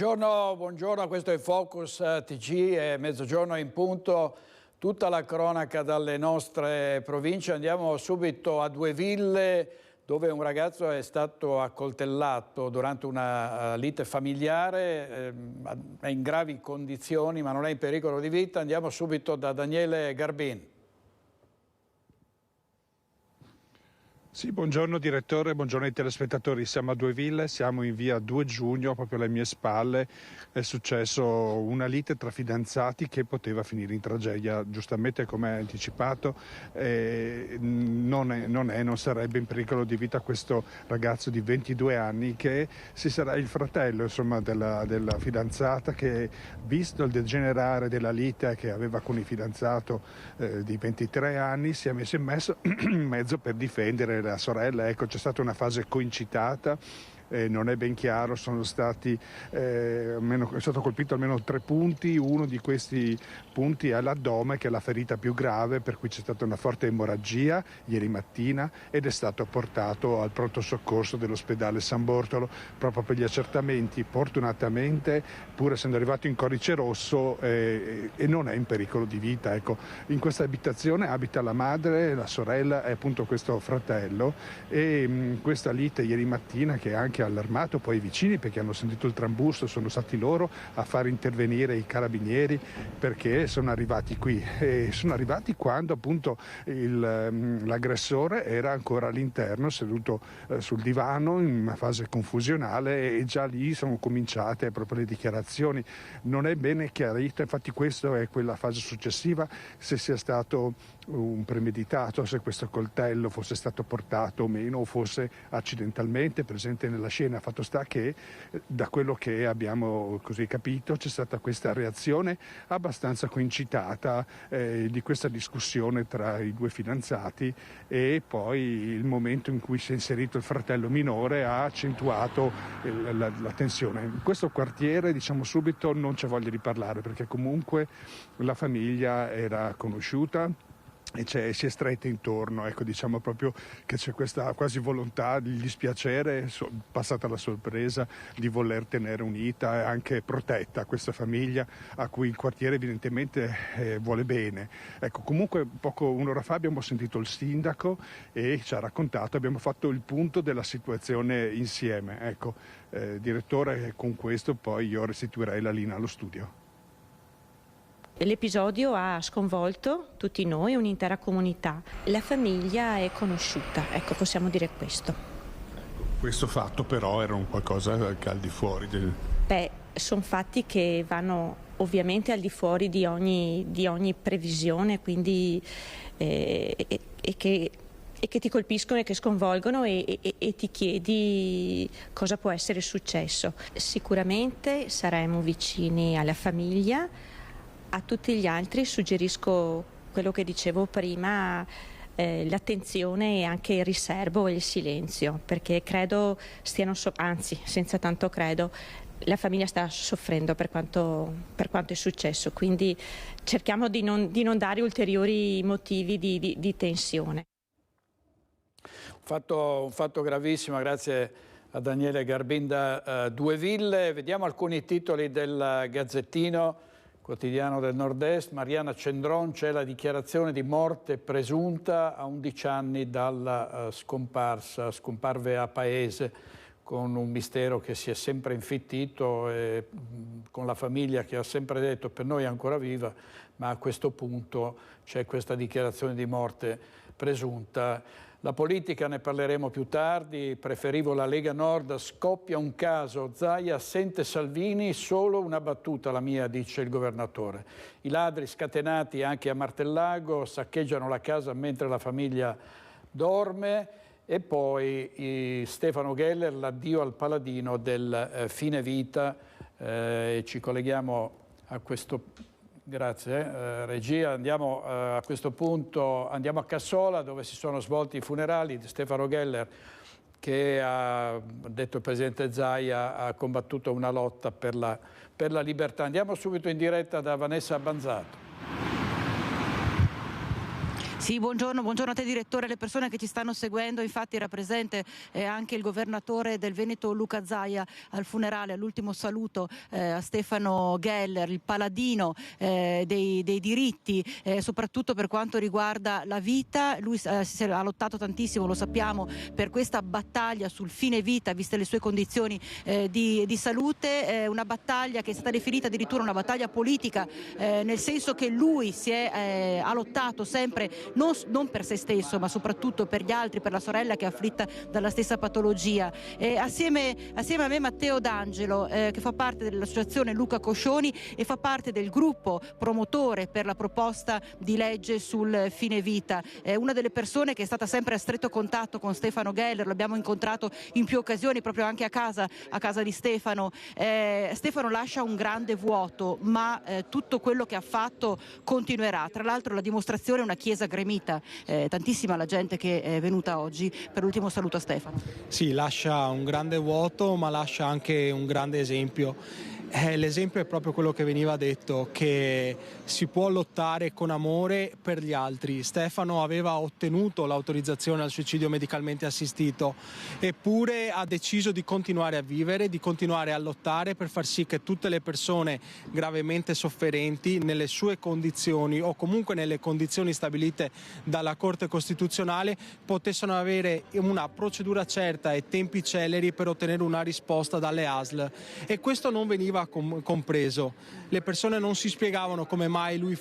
Buongiorno, buongiorno, questo è Focus TG, è mezzogiorno in punto, tutta la cronaca dalle nostre province. Andiamo subito a Due Ville, dove un ragazzo è stato accoltellato durante una lite familiare, è in gravi condizioni ma non è in pericolo di vita. Andiamo subito da Daniele Garbin. Sì, buongiorno direttore, buongiorno ai telespettatori. Siamo a Due Ville, siamo in via 2 giugno, proprio alle mie spalle. È successo una lite tra fidanzati che poteva finire in tragedia, giustamente come anticipato. Non sarebbe in pericolo di vita questo ragazzo di 22 anni che sarà il fratello, insomma, della fidanzata, che, visto il degenerare della lite che aveva con il fidanzato di 23 anni, si è messo in mezzo per difendere la sorella. Ecco, c'è stata una fase coincitata, non è ben chiaro, è stato colpito almeno 3 punti, uno di questi punti è all'addome, che è la ferita più grave, per cui c'è stata una forte emorragia ieri mattina ed è stato portato al pronto soccorso dell'ospedale San Bortolo proprio per gli accertamenti. Fortunatamente, pur essendo arrivato in codice rosso, e non è in pericolo di vita. Ecco, in questa abitazione abita la madre, la sorella e appunto questo fratello, e questa lite ieri mattina, che anche allarmato poi i vicini, perché hanno sentito il trambusto, sono stati loro a far intervenire i carabinieri, perché sono arrivati qui, e sono arrivati quando appunto l'aggressore era ancora all'interno, seduto sul divano in una fase confusionale, e già lì sono cominciate proprio le dichiarazioni. Non è bene chiarito, infatti questa è quella fase successiva, se sia stato un premeditato, se questo coltello fosse stato portato o meno, o fosse accidentalmente presente nella scena. Fatto sta che, da quello che abbiamo così capito, c'è stata questa reazione abbastanza coincitata di questa discussione tra i due fidanzati, e poi il momento in cui si è inserito il fratello minore ha accentuato la tensione. In questo quartiere, diciamo subito, non c'è voglia di parlare, perché comunque la famiglia era conosciuta e si è stretta intorno. Ecco, diciamo proprio che c'è questa quasi volontà di dispiacere, passata la sorpresa, di voler tenere unita e anche protetta questa famiglia, a cui il quartiere evidentemente vuole bene. Ecco, comunque un'ora fa abbiamo sentito il sindaco e ci ha raccontato, abbiamo fatto il punto della situazione insieme. Ecco, direttore, con questo poi io restituirei la linea allo studio. L'episodio ha sconvolto tutti noi, un'intera comunità. La famiglia è conosciuta, ecco, possiamo dire questo. Questo fatto però era un qualcosa che al di fuori del... Sono fatti che vanno ovviamente al di fuori di ogni previsione, quindi e che ti colpiscono e che sconvolgono, e ti chiedi cosa può essere successo. Sicuramente saremo vicini alla famiglia. A tutti gli altri suggerisco quello che dicevo prima, l'attenzione e anche il riservo e il silenzio, perché credo anzi, senza tanto credo, la famiglia sta soffrendo per quanto è successo, quindi cerchiamo di non dare ulteriori motivi di tensione. Un fatto gravissimo, grazie a Daniele Garbin da Due Ville. Vediamo alcuni titoli del Gazzettino, quotidiano del Nord-Est. Mariana Cendron, c'è la dichiarazione di morte presunta a 11 anni dalla scomparsa. Scomparve a Paese, con un mistero che si è sempre infittito, e con la famiglia che ha sempre detto per noi è ancora viva, ma a questo punto c'è questa dichiarazione di morte presunta. La politica ne parleremo più tardi. Preferivo la Lega Nord, scoppia un caso, Zaia sente Salvini, solo una battuta la mia, dice il governatore. I ladri scatenati anche a Martellago saccheggiano la casa mentre la famiglia dorme. E poi Stefano Geller, l'addio al paladino del fine vita. Ci colleghiamo a questo. Grazie, regia. Andiamo a questo punto, andiamo a Cassola, dove si sono svolti i funerali di Stefano Geller, che ha detto il presidente Zaia, ha combattuto una lotta per la libertà. Andiamo subito in diretta da Vanessa Banzato. Sì, buongiorno a te direttore, alle persone che ci stanno seguendo. Infatti era presente anche il governatore del Veneto Luca Zaia al funerale, all'ultimo saluto a Stefano Geller, il paladino dei diritti, soprattutto per quanto riguarda la vita. Lui ha lottato tantissimo, lo sappiamo, per questa battaglia sul fine vita, viste le sue condizioni di salute, una battaglia che è stata definita addirittura una battaglia politica, nel senso che lui ha lottato sempre non per se stesso, ma soprattutto per gli altri, per la sorella che è afflitta dalla stessa patologia. Assieme a me Matteo D'Angelo, che fa parte dell'associazione Luca Coscioni e fa parte del gruppo promotore per la proposta di legge sul fine vita. È una delle persone che è stata sempre a stretto contatto con Stefano Geller, l'abbiamo incontrato in più occasioni proprio anche a casa di Stefano. Stefano lascia un grande vuoto, ma tutto quello che ha fatto continuerà. Tra l'altro la dimostrazione è una chiesa gremita, tantissima la gente che è venuta oggi per l'ultimo saluto a Stefano. Sì, lascia un grande vuoto, ma lascia anche un grande esempio. L'esempio è proprio quello che veniva detto, che si può lottare con amore per gli altri. Stefano aveva ottenuto l'autorizzazione al suicidio medicalmente assistito, eppure ha deciso di continuare a vivere, di continuare a lottare per far sì che tutte le persone gravemente sofferenti, nelle sue condizioni o comunque nelle condizioni stabilite dalla Corte Costituzionale, potessero avere una procedura certa e tempi celeri per ottenere una risposta dalle ASL. E questo non veniva compreso. Le persone non si spiegavano come mai lui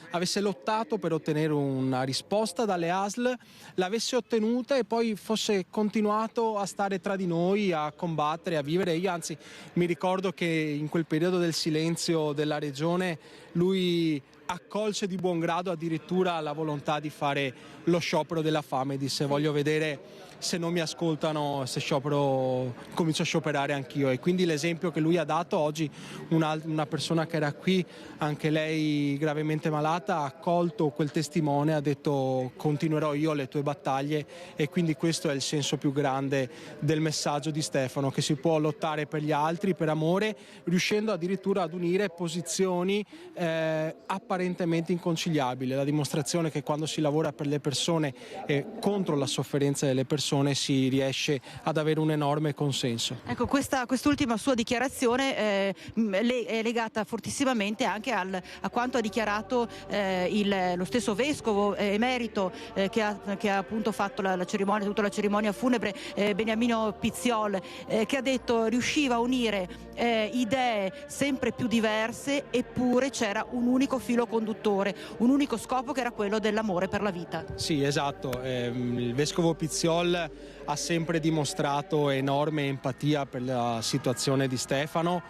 avesse lottato per ottenere una risposta dalle ASL, l'avesse ottenuta e poi fosse continuato a stare tra di noi, a combattere, a vivere. Io anzi mi ricordo che in quel periodo del silenzio della regione lui accolse di buon grado addirittura la volontà di fare lo sciopero della fame. Disse: voglio vedere se non mi ascoltano, se sciopero, comincio a scioperare anch'io. E quindi l'esempio che lui ha dato oggi, una persona che era qui, anche lei gravemente malata, ha accolto quel testimone, ha detto: continuerò io le tue battaglie. E quindi questo è il senso più grande del messaggio di Stefano, che si può lottare per gli altri, per amore, riuscendo addirittura ad unire posizioni apparentemente inconciliabili. La dimostrazione che quando si lavora per le persone e contro la sofferenza delle persone si riesce ad avere un enorme consenso. Ecco, quest'ultima sua dichiarazione è legata fortissimamente anche a quanto ha dichiarato lo stesso vescovo emerito che ha appunto fatto tutta la cerimonia funebre, Beniamino Pizziol, che ha detto riusciva a unire idee sempre più diverse, eppure c'era un unico filo conduttore, un unico scopo, che era quello dell'amore per la vita. Sì, esatto. Il vescovo Pizziol ha sempre dimostrato enorme empatia per la situazione di Stefano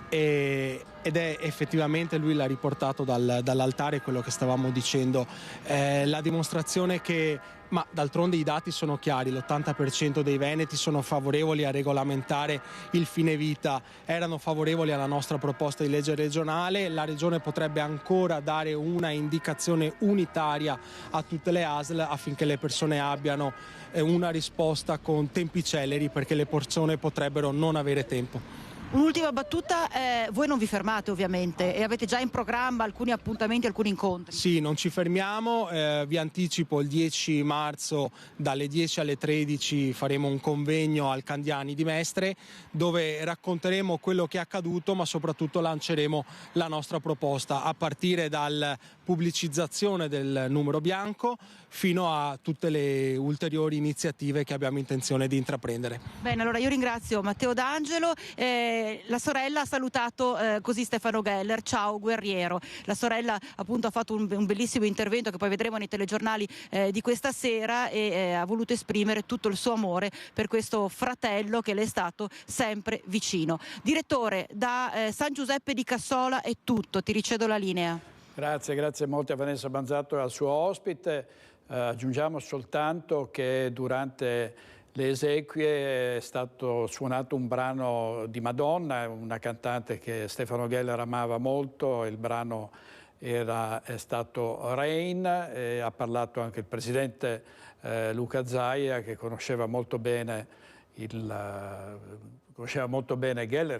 ed è effettivamente, lui l'ha riportato dall'altare quello che stavamo dicendo, la dimostrazione che, ma d'altronde i dati sono chiari, l'80% dei veneti sono favorevoli a regolamentare il fine vita, erano favorevoli alla nostra proposta di legge regionale. La regione potrebbe ancora dare una indicazione unitaria a tutte le ASL affinché le persone abbiano una risposta con tempi celeri, perché le persone potrebbero non avere tempo. Un'ultima battuta, voi non vi fermate ovviamente e avete già in programma alcuni appuntamenti, alcuni incontri. Sì, non ci fermiamo, vi anticipo: il 10 marzo dalle 10 alle 13 faremo un convegno al Candiani di Mestre, dove racconteremo quello che è accaduto, ma soprattutto lanceremo la nostra proposta, a partire dalla pubblicizzazione del numero bianco fino a tutte le ulteriori iniziative che abbiamo intenzione di intraprendere. Bene, allora io ringrazio Matteo D'Angelo. La sorella ha salutato così Stefano Geller: ciao guerriero. La sorella appunto ha fatto un bellissimo intervento che poi vedremo nei telegiornali di questa sera, e ha voluto esprimere tutto il suo amore per questo fratello che le è stato sempre vicino. Direttore, da San Giuseppe di Cassola è tutto, ti ricedo la linea. Grazie molto a Vanessa Banzatto e al suo ospite. Aggiungiamo soltanto che durante le esequie è stato suonato un brano di Madonna, una cantante che Stefano Geller amava molto. Il brano è stato Rain, e ha parlato anche il presidente Luca Zaia, che conosceva molto bene Geller,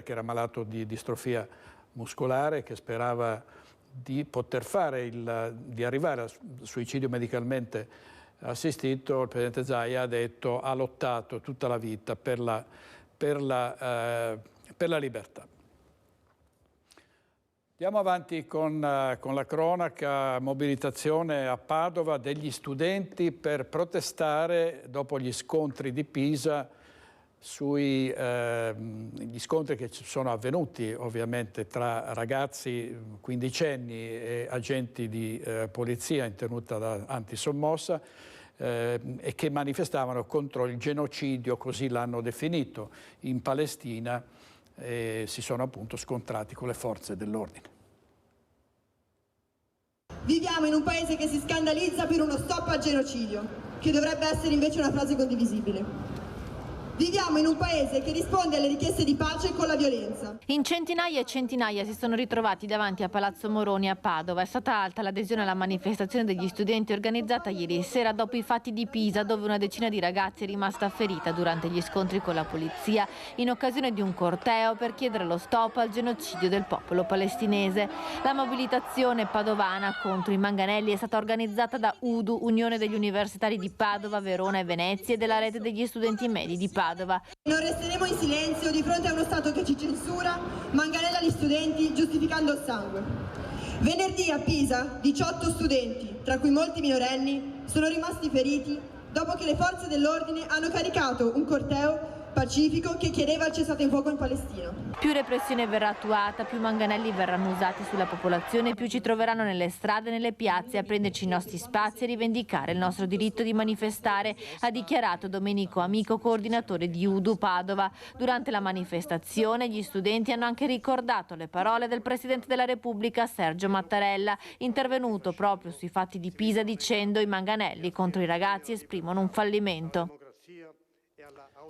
che era malato di distrofia muscolare, che sperava di poter di arrivare al suicidio medicalmente assistito, il Presidente Zaia ha lottato tutta la vita per la libertà. Andiamo avanti con la cronaca. Mobilitazione a Padova degli studenti per protestare dopo gli scontri di Pisa gli scontri che sono avvenuti ovviamente tra ragazzi quindicenni e agenti di polizia in tenuta da antisommossa e che manifestavano contro il genocidio, così l'hanno definito, in Palestina, e si sono appunto scontrati con le forze dell'ordine. Viviamo in un paese che si scandalizza per uno stop al genocidio, che dovrebbe essere invece una frase condivisibile. Viviamo in un paese che risponde alle richieste di pace con la violenza. In centinaia e centinaia si sono ritrovati davanti a Palazzo Moroni a Padova. È stata alta l'adesione alla manifestazione degli studenti organizzata ieri sera dopo i fatti di Pisa, dove una decina di ragazzi è rimasta ferita durante gli scontri con la polizia in occasione di un corteo per chiedere lo stop al genocidio del popolo palestinese. La mobilitazione padovana contro i manganelli è stata organizzata da UDU, Unione degli Universitari di Padova, Verona e Venezia, e della Rete degli Studenti Medi di Padova. Non resteremo in silenzio di fronte a uno Stato che ci censura, manganella gli studenti giustificando il sangue. Venerdì a Pisa 18 studenti, tra cui molti minorenni, sono rimasti feriti dopo che le forze dell'ordine hanno caricato un corteo pacifico che chiedeva il cessate il fuoco in Palestina. Più repressione verrà attuata, più manganelli verranno usati sulla popolazione, più ci troveranno nelle strade e nelle piazze a prenderci i nostri spazi e rivendicare il nostro diritto di manifestare, ha dichiarato Domenico Amico, coordinatore di UDU Padova. Durante la manifestazione gli studenti hanno anche ricordato le parole del Presidente della Repubblica Sergio Mattarella, intervenuto proprio sui fatti di Pisa dicendo: i manganelli contro i ragazzi esprimono un fallimento.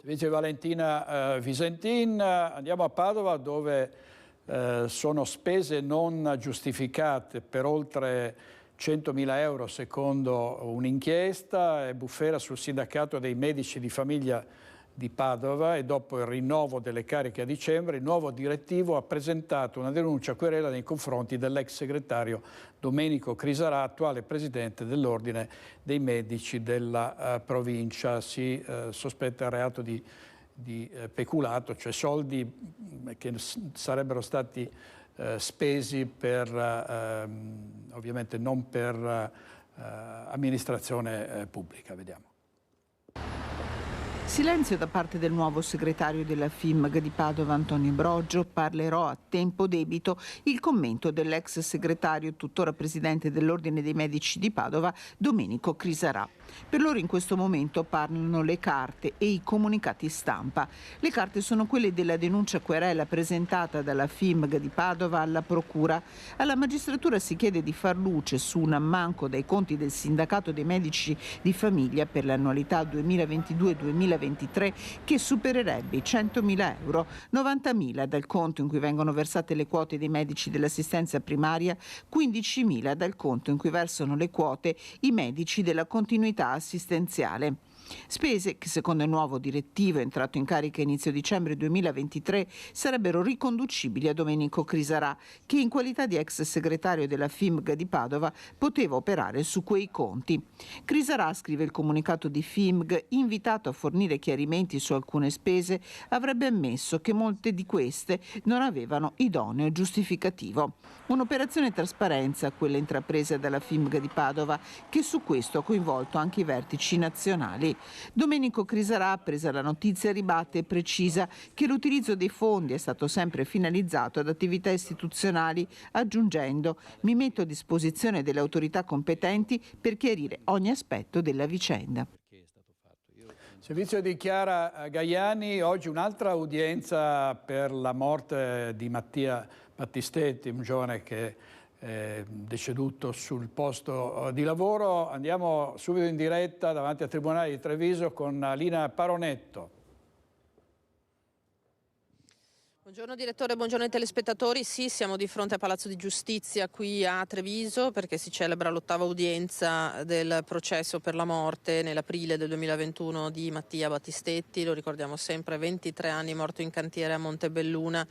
Dice Valentina Visentin. Andiamo a Padova, dove sono spese non giustificate per oltre 100.000 euro secondo un'inchiesta. È bufera sul sindacato dei medici di famiglia di Padova, e dopo il rinnovo delle cariche a dicembre il nuovo direttivo ha presentato una denuncia a querela nei confronti dell'ex segretario Domenico Crisarà, attuale presidente dell'Ordine dei Medici della provincia. Si sospetta il reato di peculato, cioè soldi che sarebbero stati spesi per, ovviamente non per amministrazione pubblica. Vediamo. Silenzio da parte del nuovo segretario della FIMG di Padova, Antonio Broggio. Parlerò a tempo debito, il commento dell'ex segretario, tuttora presidente dell'Ordine dei Medici di Padova, Domenico Crisarà. Per loro in questo momento parlano le carte e i comunicati stampa. Le carte sono quelle della denuncia querela presentata dalla FIMG di Padova alla Procura. Alla magistratura si chiede di far luce su un ammanco dai conti del sindacato dei medici di famiglia per l'annualità 2022-2023 che supererebbe i 100.000 euro, 90.000 dal conto in cui vengono versate le quote dei medici dell'assistenza primaria, 15.000 dal conto in cui versano le quote i medici della continuità assistenziale. Spese che secondo il nuovo direttivo entrato in carica inizio dicembre 2023 sarebbero riconducibili a Domenico Crisarà, che in qualità di ex segretario della FIMG di Padova poteva operare su quei conti. Crisarà, scrive il comunicato di FIMG, invitato a fornire chiarimenti su alcune spese, avrebbe ammesso che molte di queste non avevano idoneo giustificativo. Un'operazione trasparenza, quella intrapresa dalla FIMG di Padova, che su questo ha coinvolto anche i vertici nazionali. Domenico Crisarà, presa la notizia, ribatte e precisa che l'utilizzo dei fondi è stato sempre finalizzato ad attività istituzionali, aggiungendo: mi metto a disposizione delle autorità competenti per chiarire ogni aspetto della vicenda. Servizio di Chiara Gaiani. Oggi un'altra udienza per la morte di Mattia Battistetti, un giovane che deceduto sul posto di lavoro. Andiamo subito in diretta davanti al Tribunale di Treviso con Lina Paronetto. Buongiorno direttore, buongiorno ai telespettatori. Sì, siamo di fronte a Palazzo di Giustizia qui a Treviso perché si celebra l'8ª udienza del processo per la morte nell'aprile del 2021 di Mattia Battistetti. Lo ricordiamo sempre, 23 anni, morto in cantiere a Montebelluna.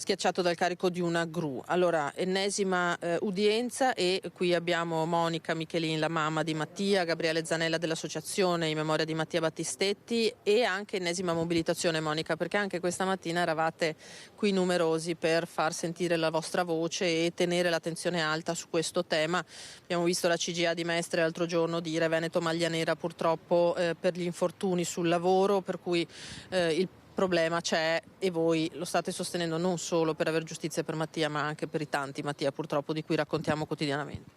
schiacciato dal carico di una gru. Allora, ennesima udienza, e qui abbiamo Monica Michelin, la mamma di Mattia, Gabriele Zanella dell'associazione in memoria di Mattia Battistetti, e anche ennesima mobilitazione, Monica, perché anche questa mattina eravate qui numerosi per far sentire la vostra voce e tenere l'attenzione alta su questo tema. Abbiamo visto la CGA di Mestre l'altro giorno dire Veneto maglia nera purtroppo per gli infortuni sul lavoro, per cui il problema c'è e voi lo state sostenendo non solo per avere giustizia per Mattia, ma anche per i tanti Mattia purtroppo di cui raccontiamo quotidianamente.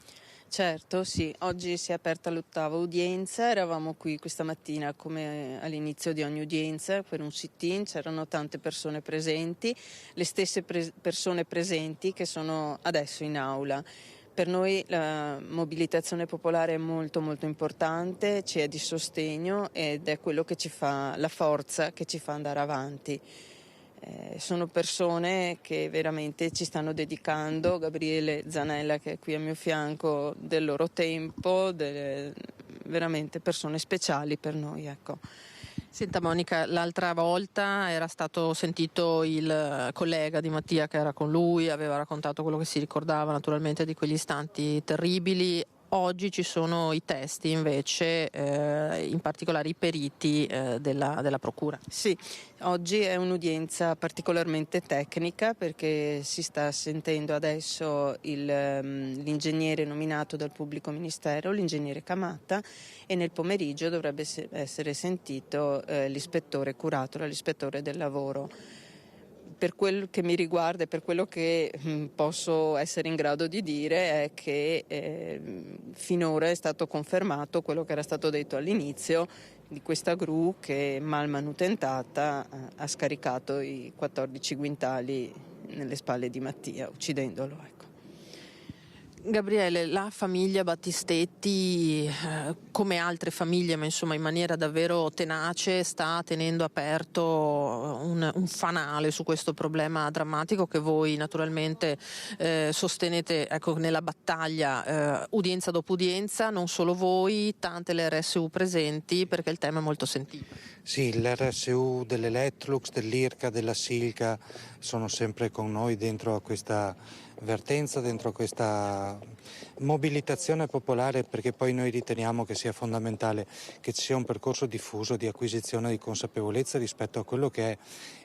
Certo, sì, oggi si è aperta l'8ª udienza, eravamo qui questa mattina come all'inizio di ogni udienza per un sit-in, c'erano tante persone presenti, le stesse persone presenti che sono adesso in aula. Per noi la mobilitazione popolare è molto molto importante, ci è di sostegno ed è quello che ci fa la forza che ci fa andare avanti. Sono persone che veramente ci stanno dedicando, Gabriele Zanella che è qui a mio fianco, del loro tempo, veramente persone speciali per noi, ecco. Senta Monica, l'altra volta era stato sentito il collega di Mattia che era con lui, aveva raccontato quello che si ricordava naturalmente di quegli istanti terribili. Oggi ci sono i testi invece, in particolare i periti della Procura. Sì, oggi è un'udienza particolarmente tecnica perché si sta sentendo adesso l'ingegnere nominato dal pubblico ministero, l'ingegnere Camatta, e nel pomeriggio dovrebbe essere sentito l'ispettore Curatora, l'ispettore del lavoro. Per quello che mi riguarda e per quello che posso essere in grado di dire è che finora è stato confermato quello che era stato detto all'inizio di questa gru che mal manutentata ha scaricato i 14 quintali nelle spalle di Mattia, uccidendolo. Ecco. Gabriele, la famiglia Battistetti, come altre famiglie, ma insomma in maniera davvero tenace, sta tenendo aperto un fanale su questo problema drammatico che voi naturalmente sostenete, ecco, nella battaglia udienza dopo udienza, non solo voi, tante le RSU presenti, perché il tema è molto sentito. Sì, l'RSU dell'Electrolux, dell'IRCA, della Silca sono sempre con noi dentro a questa vertenza, dentro questa mobilitazione popolare, perché poi noi riteniamo che sia fondamentale che ci sia un percorso diffuso di acquisizione di consapevolezza rispetto a quello che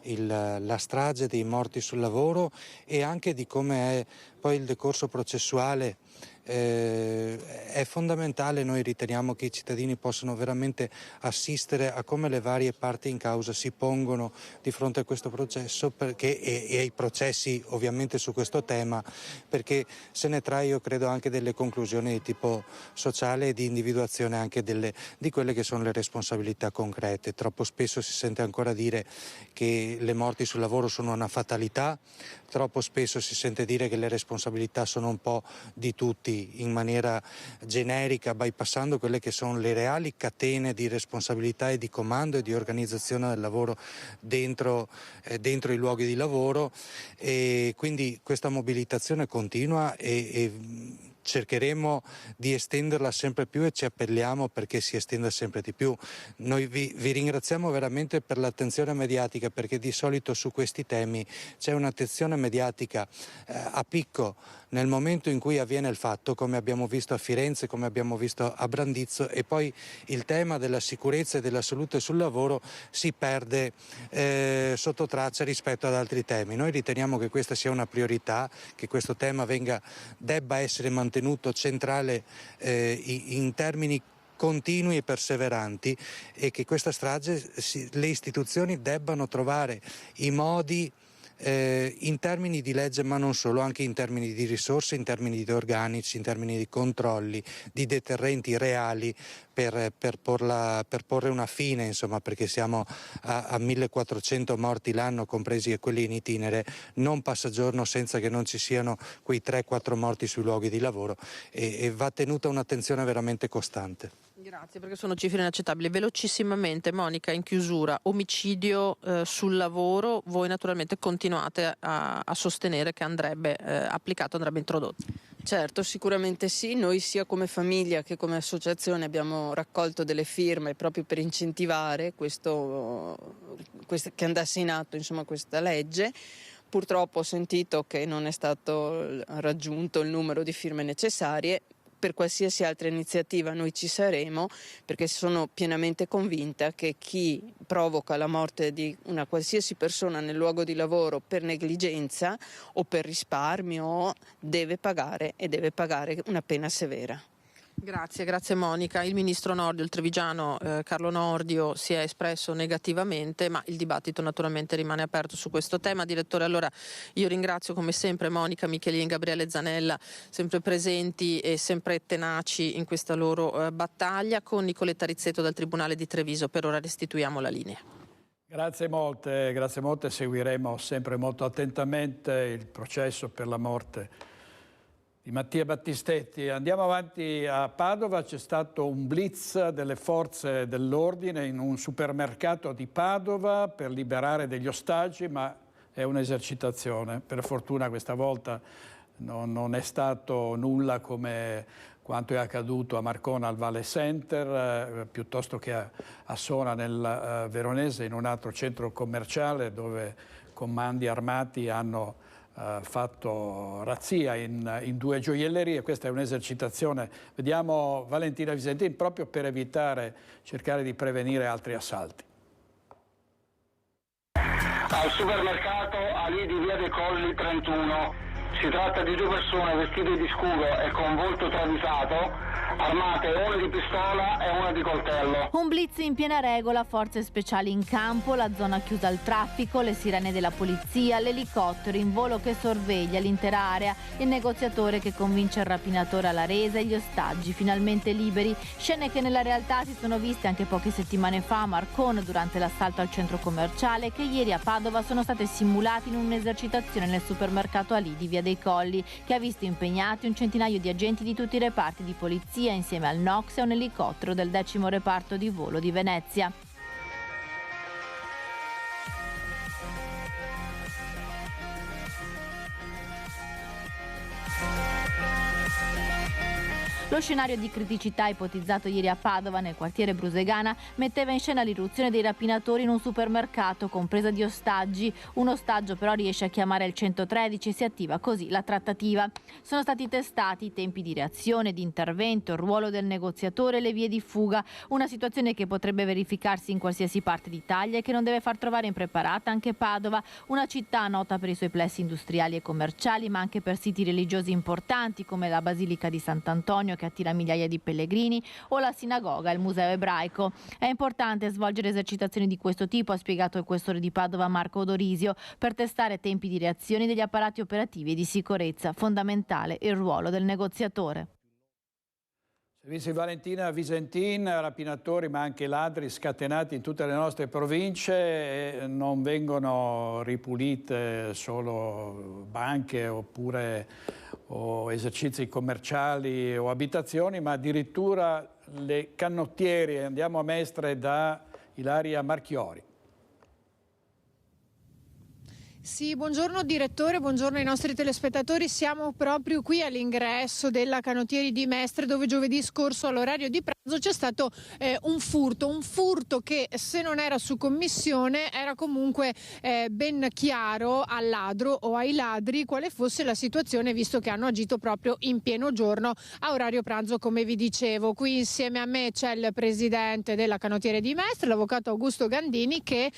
è la strage dei morti sul lavoro e anche di come è poi il decorso processuale. È fondamentale, noi riteniamo che i cittadini possano veramente assistere a come le varie parti in causa si pongono di fronte a questo processo e ai processi ovviamente su questo tema, perché se ne trae, io credo, anche delle conclusioni di tipo sociale e di individuazione anche di quelle che sono le responsabilità concrete. Troppo spesso si sente ancora dire che le morti sul lavoro sono una fatalità, troppo spesso si sente dire che le responsabilità sono un po' di tutti in maniera generica, bypassando quelle che sono le reali catene di responsabilità e di comando e di organizzazione del lavoro dentro i luoghi di lavoro, e quindi questa mobilitazione continua e cercheremo di estenderla sempre più e ci appelliamo perché si estenda sempre di più. Noi vi ringraziamo veramente per l'attenzione mediatica, perché di solito su questi temi c'è un'attenzione mediatica a picco nel momento in cui avviene il fatto, come abbiamo visto a Firenze, come abbiamo visto a Brandizzo, e poi il tema della sicurezza e della salute sul lavoro si perde sotto traccia rispetto ad altri temi. Noi riteniamo che questa sia una priorità, che questo tema debba essere mantenuto centrale in termini continui e perseveranti, e che questa strage le istituzioni debbano trovare i modi in termini di legge, ma non solo, anche in termini di risorse, in termini di organici, in termini di controlli, di deterrenti reali per porre una fine, insomma, perché siamo a 1400 morti l'anno, compresi quelli in itinere. Non passa giorno senza che non ci siano quei 3-4 morti sui luoghi di lavoro, e va tenuta un'attenzione veramente costante. Grazie, perché sono cifre inaccettabili. Velocissimamente, Monica, in chiusura, omicidio sul lavoro, voi naturalmente continuate a sostenere che andrebbe applicato, andrebbe introdotto. Certo, sicuramente sì. Noi sia come famiglia che come associazione abbiamo raccolto delle firme proprio per incentivare che andasse in atto, insomma, questa legge. Purtroppo ho sentito che non è stato raggiunto il numero di firme necessarie. Per qualsiasi altra iniziativa noi ci saremo, perché sono pienamente convinta che chi provoca la morte di una qualsiasi persona nel luogo di lavoro per negligenza o per risparmio deve pagare, e deve pagare una pena severa. Grazie Monica. Il ministro Nordio, il trevigiano Carlo Nordio, si è espresso negativamente, ma il dibattito naturalmente rimane aperto su questo tema. Direttore, allora io ringrazio come sempre Monica Michelin, Gabriele Zanella, sempre presenti e sempre tenaci in questa loro battaglia. Con Nicoletta Rizzetto dal Tribunale di Treviso per ora restituiamo la linea. Grazie molte. Seguiremo sempre molto attentamente il processo per la morte di Mattia Battistetti. Andiamo avanti a Padova, c'è stato un blitz delle forze dell'ordine in un supermercato di Padova per liberare degli ostaggi, ma è un'esercitazione. Per fortuna questa volta non è stato nulla come quanto è accaduto a Marcona al Valle Center, piuttosto che a Sona nel Veronese, in un altro centro commerciale dove commandi armati hanno fatto razzia in 2 gioiellerie. Questa è un'esercitazione. Vediamo Valentina Visentin proprio per cercare di prevenire altri assalti. Al supermercato Ali di Via dei Colli 31. Si tratta di 2 persone vestite di scuro e con volto travisato, armate una di pistola e una di coltello. Un blitz in piena regola, forze speciali in campo, la zona chiusa al traffico, le sirene della polizia, l'elicottero in volo che sorveglia l'intera area, il negoziatore che convince il rapinatore alla resa e gli ostaggi finalmente liberi. Scene che nella realtà si sono viste anche poche settimane fa a Marcona durante l'assalto al centro commerciale e che ieri a Padova sono state simulate in un'esercitazione nel supermercato Ali di Via dei Colli, che ha visto impegnati un centinaio di agenti di tutti i reparti di polizia insieme al NOX e un elicottero del 10° reparto di volo di Venezia. Lo scenario di criticità ipotizzato ieri a Padova, nel quartiere Brusegana, metteva in scena l'irruzione dei rapinatori in un supermercato con presa di ostaggi. Un ostaggio però riesce a chiamare il 113 e si attiva così la trattativa. Sono stati testati i tempi di reazione, di intervento, il ruolo del negoziatore e le vie di fuga. Una situazione che potrebbe verificarsi in qualsiasi parte d'Italia e che non deve far trovare impreparata anche Padova, una città nota per i suoi plessi industriali e commerciali, ma anche per siti religiosi importanti come la Basilica di Sant'Antonio, che attira migliaia di pellegrini, o la sinagoga e il museo ebraico. È importante svolgere esercitazioni di questo tipo, ha spiegato il questore di Padova Marco Dorisio, per testare tempi di reazione degli apparati operativi e di sicurezza. Fondamentale il ruolo del negoziatore. Servizi Valentina Visentin, rapinatori ma anche ladri scatenati in tutte le nostre province, e non vengono ripulite solo banche o esercizi commerciali o abitazioni, ma addirittura le canottiere. Andiamo a Mestre da Ilaria Marchiori. Sì, buongiorno direttore, buongiorno ai nostri telespettatori. Siamo proprio qui all'ingresso della Canottieri di Mestre, dove giovedì scorso all'orario di pranzo c'è stato un furto che, se non era su commissione, era comunque ben chiaro al ladro o ai ladri quale fosse la situazione, visto che hanno agito proprio in pieno giorno a orario pranzo, come vi dicevo. Qui insieme a me c'è il presidente della Canottieri di Mestre, l'avvocato Augusto Gandini, che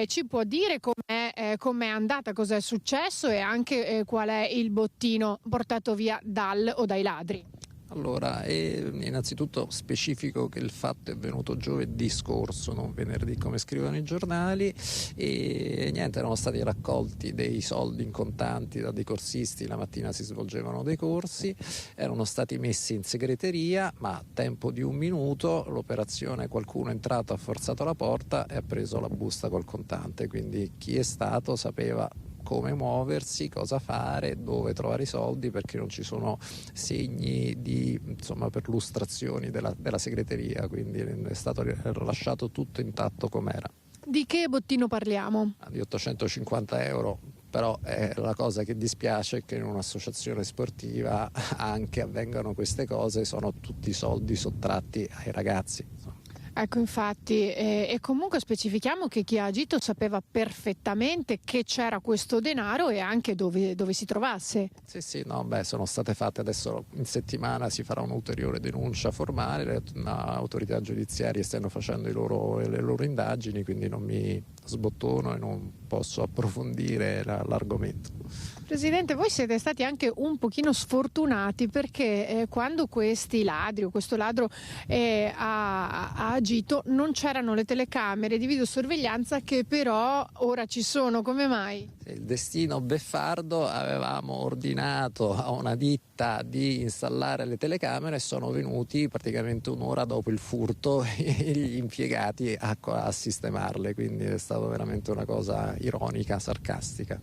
ci può dire com'è andata, cosa è successo e anche qual è il bottino portato via dai ladri. Allora, è innanzitutto specifico che il fatto è venuto giovedì scorso, non venerdì come scrivono i giornali, e niente, erano stati raccolti dei soldi in contanti da dei corsisti, la mattina si svolgevano dei corsi, erano stati messi in segreteria, ma a tempo di 1 minuto l'operazione, qualcuno è entrato, ha forzato la porta e ha preso la busta col contante, quindi chi è stato sapeva come muoversi, cosa fare, dove trovare i soldi, perché non ci sono segni di perlustrazioni della segreteria, quindi è stato lasciato tutto intatto com'era. Di che bottino parliamo? Di 850 euro, però la cosa che dispiace è che in un'associazione sportiva anche avvengano queste cose, sono tutti soldi sottratti ai ragazzi. Ecco, infatti, e comunque specifichiamo che chi ha agito sapeva perfettamente che c'era questo denaro e anche dove si trovasse. Sì, no, sono state fatte, adesso in settimana si farà un'ulteriore denuncia formale, le autorità giudiziarie stanno facendo le loro indagini, quindi non mi sbottono e non posso approfondire l'argomento. Presidente, voi siete stati anche un pochino sfortunati perché quando questi ladri o questo ladro ha agito non c'erano le telecamere di videosorveglianza che però ora ci sono. Come mai? Il destino beffardo, avevamo ordinato a una ditta di installare le telecamere e sono venuti praticamente un'ora dopo il furto gli impiegati a sistemarle, quindi è stata veramente una cosa ironica, sarcastica.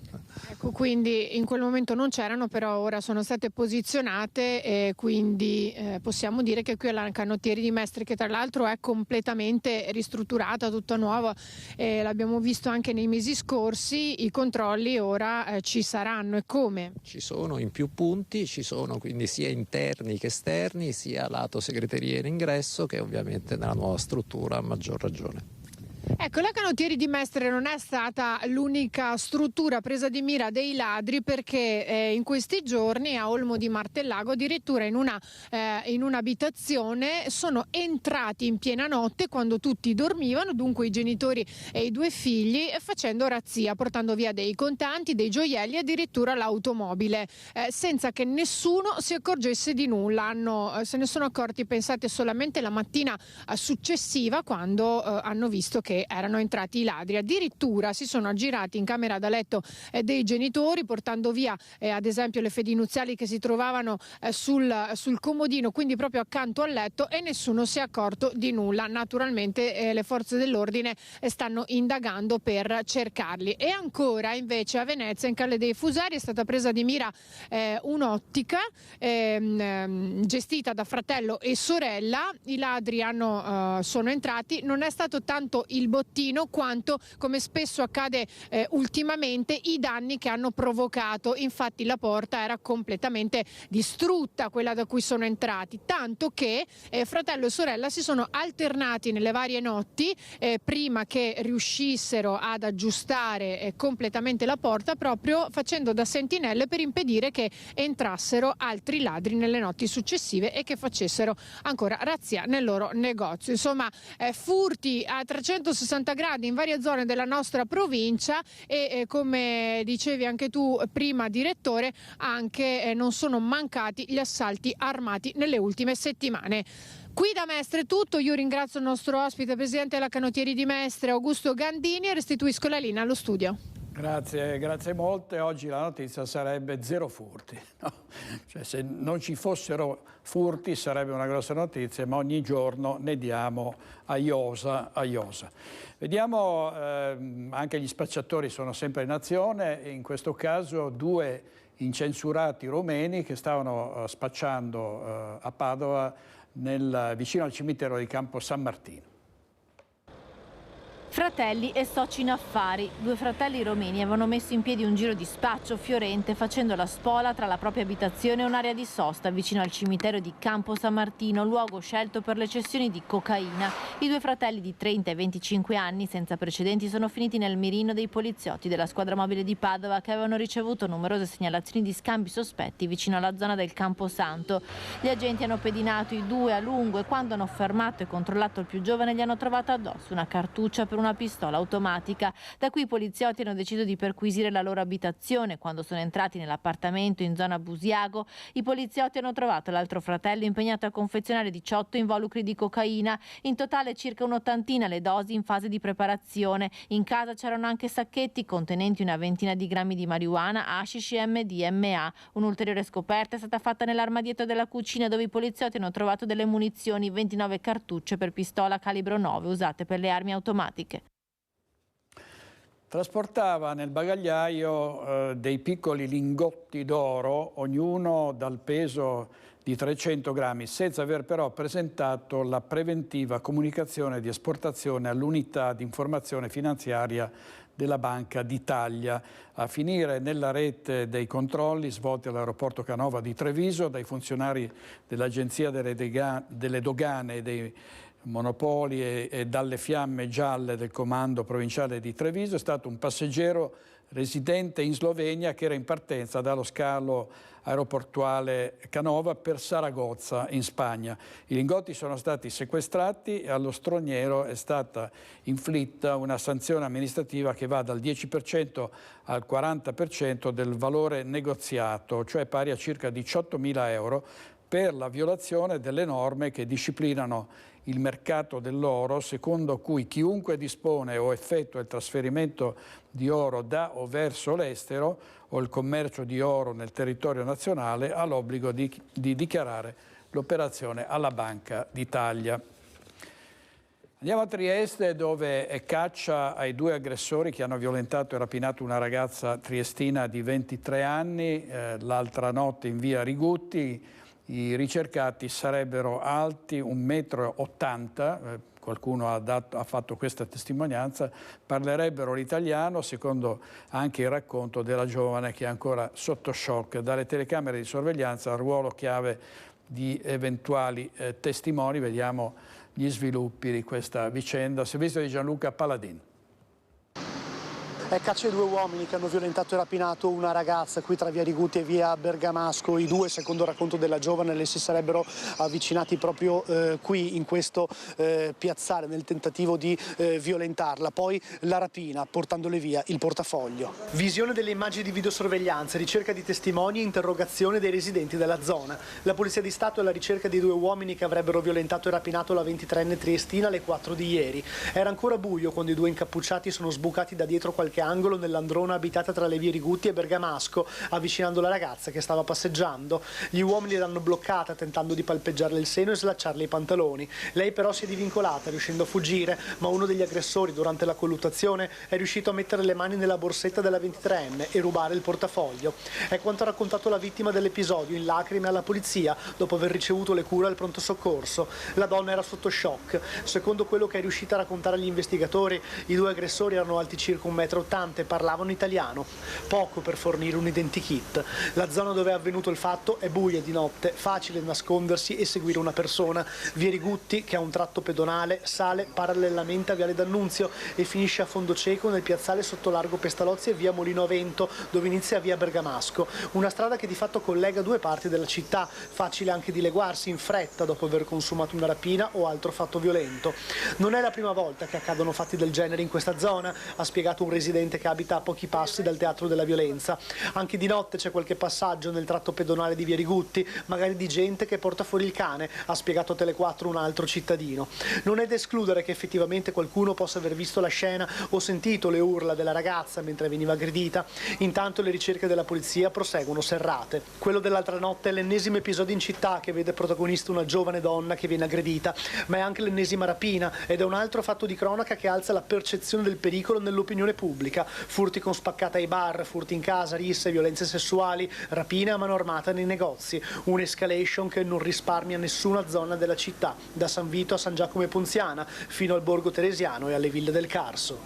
Ecco, quindi in quel momento non c'erano, però ora sono state posizionate e quindi possiamo dire che qui alla Canottieri di Mestre, che tra l'altro è completamente ristrutturata, tutta nuova, l'abbiamo visto anche nei mesi scorsi, i controlli ora ci saranno. E come? Ci sono in più punti, ci sono quindi sia interni che esterni, sia lato segreteria in ingresso che ovviamente nella nuova struttura a maggior ragione. Ecco, la Canottieri di Mestre non è stata l'unica struttura presa di mira dei ladri, perché in questi giorni a Olmo di Martellago addirittura in un'abitazione sono entrati in piena notte quando tutti dormivano, dunque i genitori e i 2 figli, facendo razzia, portando via dei contanti, dei gioielli e addirittura l'automobile, senza che nessuno si accorgesse di nulla. Se ne sono accorti, pensate, solamente la mattina successiva, quando hanno visto che erano entrati i ladri. Addirittura si sono aggirati in camera da letto dei genitori, portando via ad esempio le fedi nuziali che si trovavano sul comodino, quindi proprio accanto al letto, e nessuno si è accorto di nulla. Naturalmente le forze dell'ordine stanno indagando per cercarli. E ancora invece a Venezia, in Calle dei Fusari, è stata presa di mira un'ottica gestita da fratello e sorella. I ladri sono entrati, non è stato tanto il bottino quanto, come spesso accade ultimamente, i danni che hanno provocato. Infatti la porta era completamente distrutta, quella da cui sono entrati, tanto che fratello e sorella si sono alternati nelle varie notti prima che riuscissero ad aggiustare completamente la porta, proprio facendo da sentinelle per impedire che entrassero altri ladri nelle notti successive e che facessero ancora razzia nel loro negozio. Insomma, furti a 360 gradi in varie zone della nostra provincia e come dicevi anche tu prima, direttore, anche non sono mancati gli assalti armati nelle ultime settimane. Qui da Mestre è tutto, io ringrazio il nostro ospite, presidente della Canottieri di Mestre, Augusto Gandini, e restituisco la linea allo studio. Grazie molte. Oggi la notizia sarebbe 0 furti. No? Cioè, se non ci fossero furti sarebbe una grossa notizia, ma ogni giorno ne diamo a iosa. Vediamo, anche gli spacciatori sono sempre in azione, in questo caso 2 incensurati rumeni che stavano spacciando a Padova vicino al cimitero di Campo San Martino. Fratelli e soci in affari. 2 fratelli romeni avevano messo in piedi un giro di spaccio fiorente facendo la spola tra la propria abitazione e un'area di sosta vicino al cimitero di Campo San Martino, luogo scelto per le cessioni di cocaina. I 2 fratelli di 30 e 25 anni senza precedenti sono finiti nel mirino dei poliziotti della squadra mobile di Padova, che avevano ricevuto numerose segnalazioni di scambi sospetti vicino alla zona del Camposanto. Gli agenti hanno pedinato i 2 a lungo e quando hanno fermato e controllato il più giovane gli hanno trovato addosso una cartuccia per una pistola automatica. Da qui i poliziotti hanno deciso di perquisire la loro abitazione. Quando sono entrati nell'appartamento in zona Busiago, i poliziotti hanno trovato l'altro fratello impegnato a confezionare 18 involucri di cocaina, in totale circa un'ottantina le dosi in fase di preparazione. In casa c'erano anche sacchetti contenenti una ventina di grammi di marijuana, hashish e MDMA. Un'ulteriore scoperta è stata fatta nell'armadietto della cucina, dove i poliziotti hanno trovato delle munizioni, 29 cartucce per pistola calibro 9 usate per le armi automatiche. Trasportava nel bagagliaio dei piccoli lingotti d'oro, ognuno dal peso di 300 grammi, senza aver però presentato la preventiva comunicazione di esportazione all'unità di informazione finanziaria della Banca d'Italia. A finire nella rete dei controlli svolti all'aeroporto Canova di Treviso dai funzionari dell'Agenzia delle Dogane e dei Monopoli e dalle fiamme gialle del comando provinciale di Treviso è stato un passeggero residente in Slovenia che era in partenza dallo scalo aeroportuale Canova per Saragozza in Spagna. I lingotti sono stati sequestrati e allo straniero è stata inflitta una sanzione amministrativa che va dal 10% al 40% del valore negoziato, cioè pari a circa 18.000 euro, per la violazione delle norme che disciplinano il mercato dell'oro, secondo cui chiunque dispone o effettua il trasferimento di oro da o verso l'estero o il commercio di oro nel territorio nazionale ha l'obbligo di dichiarare l'operazione alla Banca d'Italia. Andiamo a Trieste, dove è caccia ai 2 aggressori che hanno violentato e rapinato una ragazza triestina di 23 anni l'altra notte in via Rigutti. I ricercati sarebbero alti 1,80 m, qualcuno ha fatto questa testimonianza, parlerebbero l'italiano, secondo anche il racconto della giovane che è ancora sotto shock. Dalle telecamere di sorveglianza, ruolo chiave di eventuali testimoni, vediamo gli sviluppi di questa vicenda. Servizio di Gianluca Paladin. È caccia ai 2 uomini che hanno violentato e rapinato una ragazza qui tra via Rigutti e via Bergamasco. I 2, secondo il racconto della giovane, le si sarebbero avvicinati proprio qui in questo piazzale nel tentativo di violentarla. Poi la rapina, portandole via il portafoglio. Visione delle immagini di videosorveglianza, ricerca di testimoni e interrogazione dei residenti della zona. La Polizia di Stato è alla ricerca di 2 uomini che avrebbero violentato e rapinato la 23enne triestina alle 4 di ieri. Era ancora buio quando i 2 incappucciati sono sbucati da dietro qualche angolo nell'androna abitata tra le vie Rigutti e Bergamasco, avvicinando la ragazza che stava passeggiando. Gli uomini l'hanno bloccata tentando di palpeggiarle il seno e slacciarle i pantaloni. Lei però si è divincolata riuscendo a fuggire, ma uno degli aggressori durante la colluttazione è riuscito a mettere le mani nella borsetta della 23enne e rubare il portafoglio. È quanto ha raccontato la vittima dell'episodio in lacrime alla polizia dopo aver ricevuto le cure al pronto soccorso. La donna era sotto shock. Secondo quello che è riuscita a raccontare agli investigatori, i 2 aggressori erano alti circa 1,80 m e parlavano italiano, poco per fornire un identikit. La zona dove è avvenuto il fatto è buia di notte, facile nascondersi e seguire una persona. Via Rigutti, che ha un tratto pedonale, sale parallelamente a Viale D'Annunzio e finisce a fondo cieco nel piazzale sotto Largo Pestalozzi e via Molino a Vento, dove inizia via Bergamasco. Una strada che di fatto collega 2 parti della città, facile anche dileguarsi in fretta dopo aver consumato una rapina o altro fatto violento. Non è la prima volta che accadono fatti del genere in questa zona, ha spiegato un residente che abita a pochi passi dal teatro della violenza. Anche di notte c'è qualche passaggio nel tratto pedonale di via Rigutti, magari di gente che porta fuori il cane, ha spiegato a Tele4 un altro cittadino. Non è da escludere che effettivamente qualcuno possa aver visto la scena o sentito le urla della ragazza mentre veniva aggredita. Intanto le ricerche della polizia proseguono serrate. Quello dell'altra notte è l'ennesimo episodio in città che vede protagonista una giovane donna che viene aggredita, ma è anche l'ennesima rapina ed è un altro fatto di cronaca che alza la percezione del pericolo nell'opinione pubblica. Furti con spaccata ai bar, furti in casa, risse, violenze sessuali, rapine a mano armata nei negozi. Un'escalation che non risparmia nessuna zona della città, da San Vito a San Giacomo e Ponziana, fino al Borgo Teresiano e alle Ville del Carso.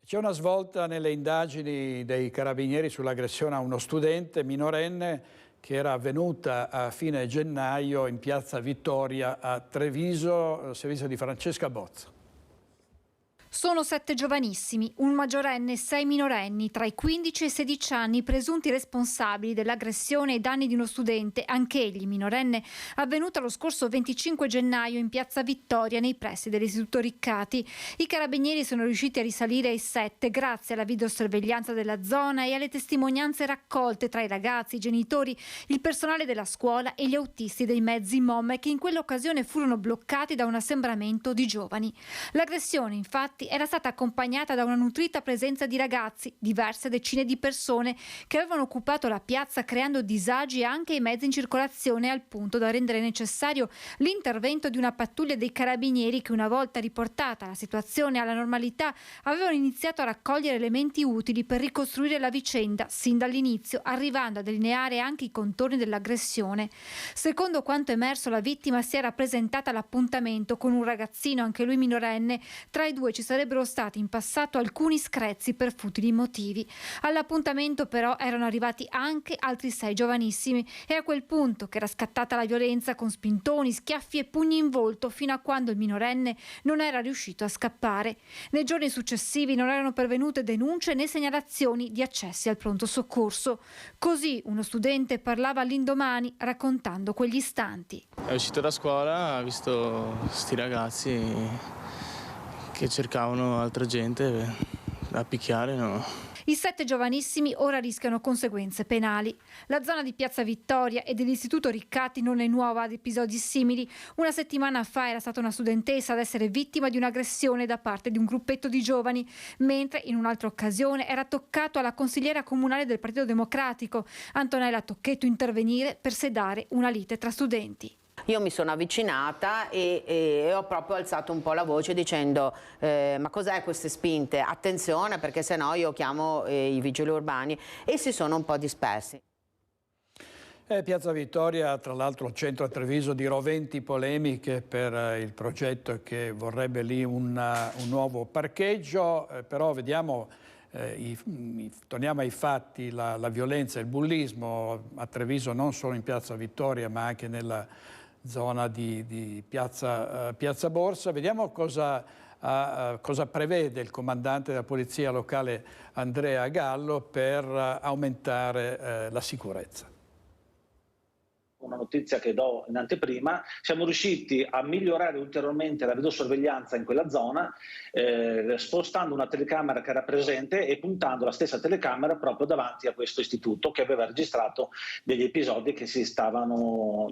C'è una svolta nelle indagini dei carabinieri sull'aggressione a uno studente minorenne che era avvenuta a fine gennaio in piazza Vittoria a Treviso, servizio di Francesca Bozza. Sono 7 giovanissimi, un maggiorenne e 6 minorenni, tra i 15 e i 16 anni, presunti responsabili dell'aggressione ai danni di uno studente, anch'egli minorenne, avvenuta lo scorso 25 gennaio in piazza Vittoria, nei pressi dell'istituto Riccati. I carabinieri sono riusciti a risalire ai 7 grazie alla videosorveglianza della zona e alle testimonianze raccolte tra i ragazzi, i genitori, il personale della scuola e gli autisti dei mezzi MOM che in quell'occasione furono bloccati da un assembramento di giovani. L'aggressione, infatti, era stata accompagnata da una nutrita presenza di ragazzi, diverse decine di persone che avevano occupato la piazza creando disagi anche ai mezzi in circolazione, al punto da rendere necessario l'intervento di una pattuglia dei carabinieri che, una volta riportata la situazione alla normalità, avevano iniziato a raccogliere elementi utili per ricostruire la vicenda sin dall'inizio, arrivando a delineare anche i contorni dell'aggressione. Secondo quanto emerso, la vittima si era presentata all'appuntamento con un ragazzino, anche lui minorenne. Tra i due ci sarebbero stati in passato alcuni screzi per futili motivi. All'appuntamento però erano arrivati anche altri 6 giovanissimi e a quel punto che era scattata la violenza con spintoni, schiaffi e pugni in volto fino a quando il minorenne non era riuscito a scappare. Nei giorni successivi non erano pervenute denunce né segnalazioni di accessi al pronto soccorso. Così uno studente parlava all'Indomani raccontando quegli istanti. È uscito da scuola, ha visto sti ragazzi che cercavano altra gente da picchiare, no? I 7 giovanissimi ora rischiano conseguenze penali. La zona di Piazza Vittoria e dell'Istituto Riccati non è nuova ad episodi simili. Una settimana fa era stata una studentessa ad essere vittima di un'aggressione da parte di un gruppetto di giovani, mentre in un'altra occasione era toccato alla consigliera comunale del Partito Democratico, Antonella Tocchetto, intervenire per sedare una lite tra studenti. Io mi sono avvicinata e ho proprio alzato un po' la voce dicendo ma cos'è queste spinte? Attenzione, perché sennò io chiamo i vigili urbani, e si sono un po' dispersi. Piazza Vittoria, tra l'altro al centro a Treviso di roventi polemiche per il progetto che vorrebbe lì un nuovo parcheggio, però vediamo, torniamo ai fatti, la violenza e il bullismo a Treviso, non solo in Piazza Vittoria ma anche nella zona di Piazza Borsa. Vediamo cosa prevede il comandante della polizia locale Andrea Gallo per aumentare la sicurezza. Una notizia che do in anteprima: siamo riusciti a migliorare ulteriormente la videosorveglianza in quella zona, spostando una telecamera che era presente e puntando la stessa telecamera proprio davanti a questo istituto, che aveva registrato degli episodi che ci stavano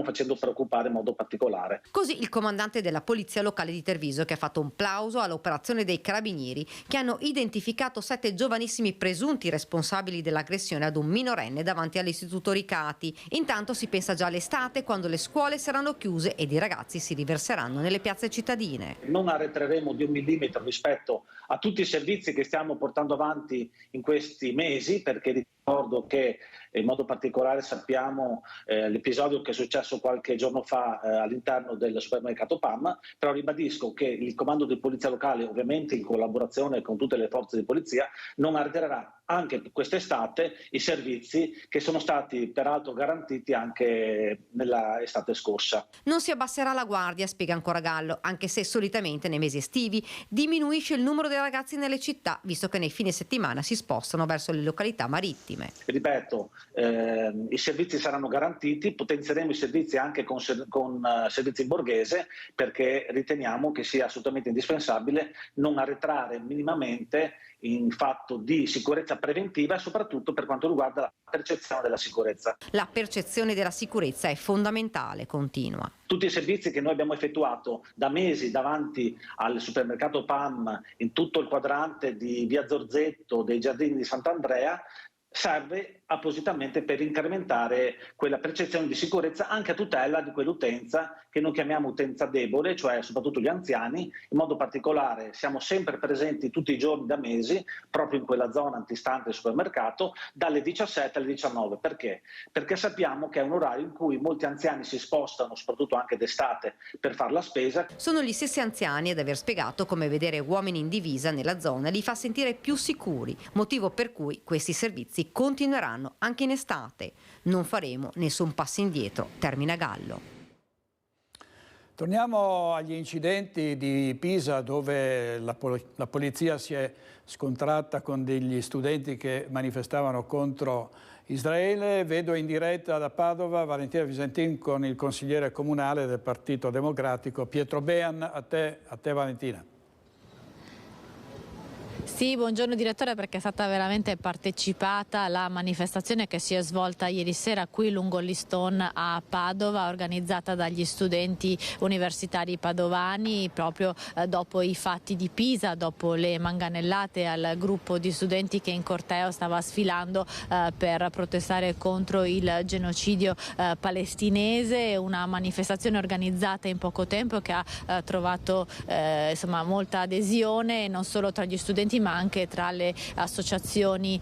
facendo preoccupare in modo particolare. Così il comandante della polizia locale di Treviso, che ha fatto un plauso all'operazione dei carabinieri che hanno identificato 7 giovanissimi presunti responsabili dell'aggressione ad un minorenne davanti all'istituto Riccati. Intanto si pensa già all'estate, quando le scuole saranno chiuse ed i ragazzi si riverseranno nelle piazze cittadine. Non arretreremo di 1 millimetro rispetto a tutti i servizi che stiamo portando avanti in questi mesi, perché ricordo che in modo particolare sappiamo l'episodio che è successo qualche giorno fa all'interno del supermercato PAM, però ribadisco che il comando di polizia locale, ovviamente in collaborazione con tutte le forze di polizia, non arretrerà anche quest'estate i servizi che sono stati peraltro garantiti anche nella estate scorsa. Non si abbasserà la guardia, spiega ancora Gallo, anche se solitamente nei mesi estivi diminuisce il numero dei ragazzi nelle città, visto che nei fine settimana si spostano verso le località marittime. Ripeto, i servizi saranno garantiti, potenzieremo i servizi anche con servizi in borghese, perché riteniamo che sia assolutamente indispensabile non arretrare minimamente in fatto di sicurezza preventiva e soprattutto per quanto riguarda la percezione della sicurezza. La percezione della sicurezza è fondamentale, continua. Tutti i servizi che noi abbiamo effettuato da mesi davanti al supermercato PAM in tutto il quadrante di Via Zorzetto, dei Giardini di Sant'Andrea, serve appositamente per incrementare quella percezione di sicurezza anche a tutela di quell'utenza che noi chiamiamo utenza debole, cioè soprattutto gli anziani. In modo particolare siamo sempre presenti tutti i giorni da mesi proprio in quella zona antistante il supermercato dalle 17 alle 19. Perché? Perché sappiamo che è un orario in cui molti anziani si spostano, soprattutto anche d'estate, per fare la spesa. Sono gli stessi anziani ad aver spiegato come vedere uomini in divisa nella zona li fa sentire più sicuri, motivo per cui questi servizi continueranno anche in estate. Non faremo nessun passo indietro, termina Gallo. Torniamo agli incidenti di Pisa, dove la polizia si è scontrata con degli studenti che manifestavano contro Israele. Vedo in diretta da Padova Valentina Visentin con il consigliere comunale del Partito Democratico Pietro Bean. A te Valentina. Sì, buongiorno direttore, perché è stata veramente partecipata la manifestazione che si è svolta ieri sera qui lungo l'Easton a Padova, organizzata dagli studenti universitari padovani proprio dopo i fatti di Pisa, dopo le manganellate al gruppo di studenti che in corteo stava sfilando per protestare contro il genocidio palestinese. Una manifestazione organizzata in poco tempo che ha trovato molta adesione non solo tra gli studenti ma anche tra le associazioni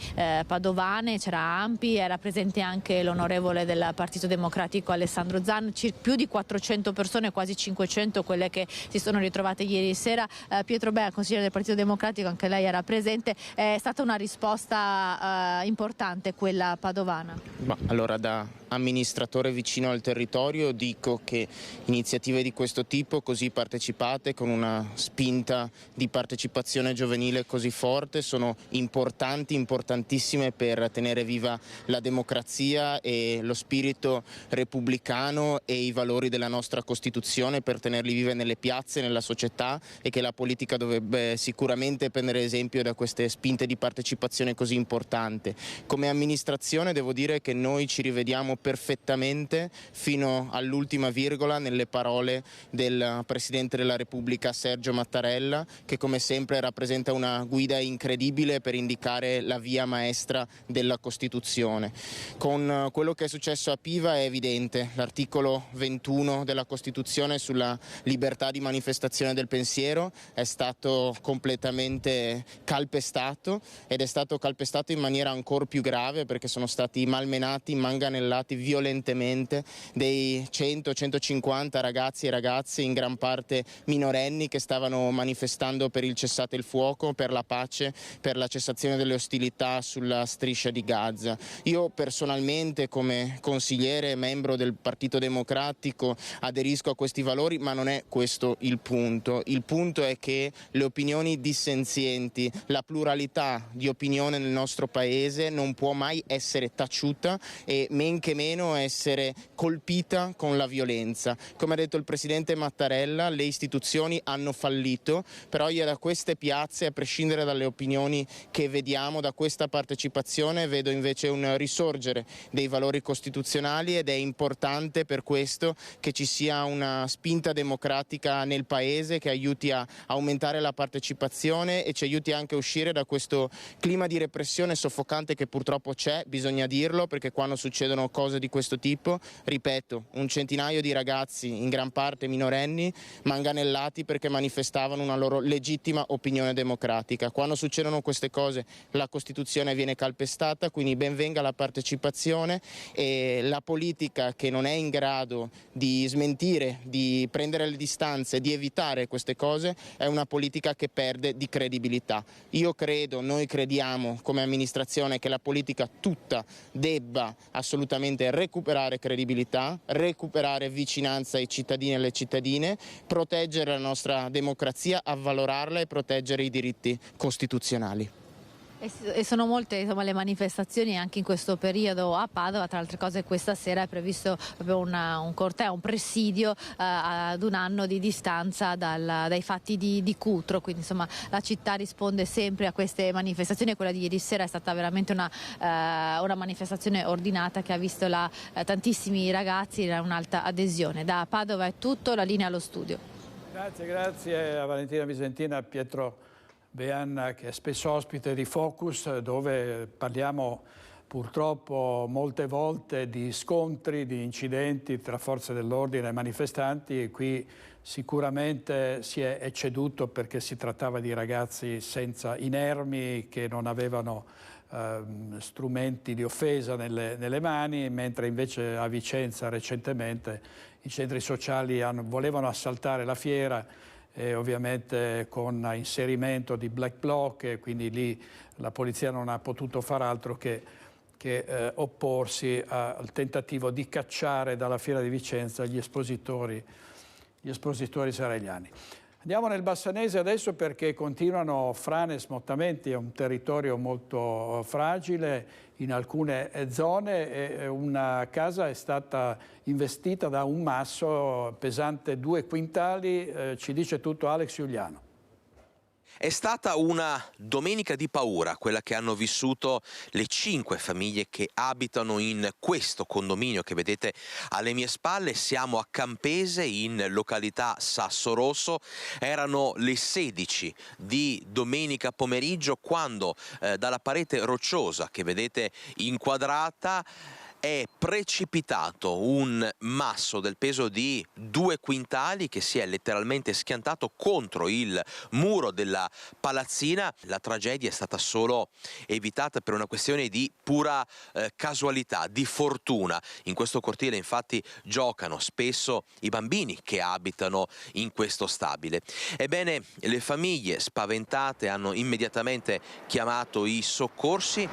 padovane, c'era AMPI, era presente anche l'onorevole del Partito Democratico Alessandro Zan, più di 400 persone, quasi 500 quelle che si sono ritrovate ieri sera. Pietro Bea, consigliere del Partito Democratico, anche lei era presente. È stata una risposta importante quella padovana? Ma allora, da amministratore vicino al territorio, dico che iniziative di questo tipo, così partecipate, con una spinta di partecipazione giovanile così forte, sono importanti, importantissime per tenere viva la democrazia e lo spirito repubblicano e i valori della nostra Costituzione, per tenerli vive nelle piazze, nella società, e che la politica dovrebbe sicuramente prendere esempio da queste spinte di partecipazione così importante. Come amministrazione devo dire che noi ci rivediamo perfettamente fino all'ultima virgola nelle parole del Presidente della Repubblica Sergio Mattarella, che come sempre rappresenta una guida incredibile per indicare la via maestra della Costituzione. Con quello che è successo a Piva è evidente: l'articolo 21 della Costituzione sulla libertà di manifestazione del pensiero è stato completamente calpestato, ed è stato calpestato in maniera ancora più grave, perché sono stati malmenati, manganellati violentemente dei 100-150 ragazzi e ragazze, in gran parte minorenni, che stavano manifestando per il cessate il fuoco, per la pace, per la cessazione delle ostilità sulla striscia di Gaza. Io personalmente, come consigliere e membro del Partito Democratico, aderisco a questi valori, ma non è questo il punto. Il punto è che le opinioni dissenzienti, la pluralità di opinione nel nostro Paese non può mai essere taciuta e men che meno essere colpita con la violenza. Come ha detto il Presidente Mattarella, le istituzioni hanno fallito, però io da queste piazze, a prescindere dalle opinioni che vediamo, da questa partecipazione vedo invece un risorgere dei valori costituzionali, ed è importante per questo che ci sia una spinta democratica nel Paese che aiuti a aumentare la partecipazione e ci aiuti anche a uscire da questo clima di repressione soffocante che purtroppo c'è, bisogna dirlo, perché quando succedono cose di questo tipo, ripeto, un centinaio di ragazzi, in gran parte minorenni, manganellati perché manifestavano una loro legittima opinione democratica. Quando succedono queste cose la Costituzione viene calpestata, quindi ben venga la partecipazione, e la politica che non è in grado di smentire, di prendere le distanze, di evitare queste cose, è una politica che perde di credibilità. Io credo, noi crediamo come amministrazione, che la politica tutta debba assolutamente recuperare credibilità, recuperare vicinanza ai cittadini e alle cittadine, proteggere la nostra democrazia, avvalorarla e proteggere i diritti costituzionali. E sono molte, le manifestazioni anche in questo periodo a Padova. Tra altre cose, questa sera è previsto proprio un corteo, un presidio ad un anno di distanza dai fatti di Cutro, quindi insomma la città risponde sempre a queste manifestazioni, e quella di ieri sera è stata veramente una manifestazione ordinata che ha visto tantissimi ragazzi e un'alta adesione. Da Padova è tutto, la linea allo studio. Grazie a Valentina Visentina, a Pietro Bean, che è spesso ospite di Focus, dove parliamo purtroppo molte volte di scontri, di incidenti tra forze dell'ordine e manifestanti, e qui sicuramente si è ecceduto perché si trattava di ragazzi senza inermi, che non avevano strumenti di offesa nelle mani, mentre invece a Vicenza recentemente i centri sociali volevano assaltare la fiera, e ovviamente con inserimento di black bloc, e quindi lì la polizia non ha potuto far altro che opporsi al tentativo di cacciare dalla fiera di Vicenza gli espositori saragliani. Andiamo nel Bassanese adesso, perché continuano frane e smottamenti. È un territorio molto fragile in alcune zone, e una casa è stata investita da un masso pesante 2 quintali. Ci dice tutto Alex Giuliano. È stata una domenica di paura quella che hanno vissuto le 5 famiglie che abitano in questo condominio che vedete alle mie spalle. Siamo a Campese, in località Sasso Rosso. Erano le 16 di domenica pomeriggio quando dalla parete rocciosa che vedete inquadrata è precipitato un masso del peso di 2 quintali che si è letteralmente schiantato contro il muro della palazzina. La tragedia è stata solo evitata per una questione di pura casualità, di fortuna. In questo cortile infatti giocano spesso i bambini che abitano in questo stabile. Ebbene, le famiglie spaventate hanno immediatamente chiamato i soccorsi.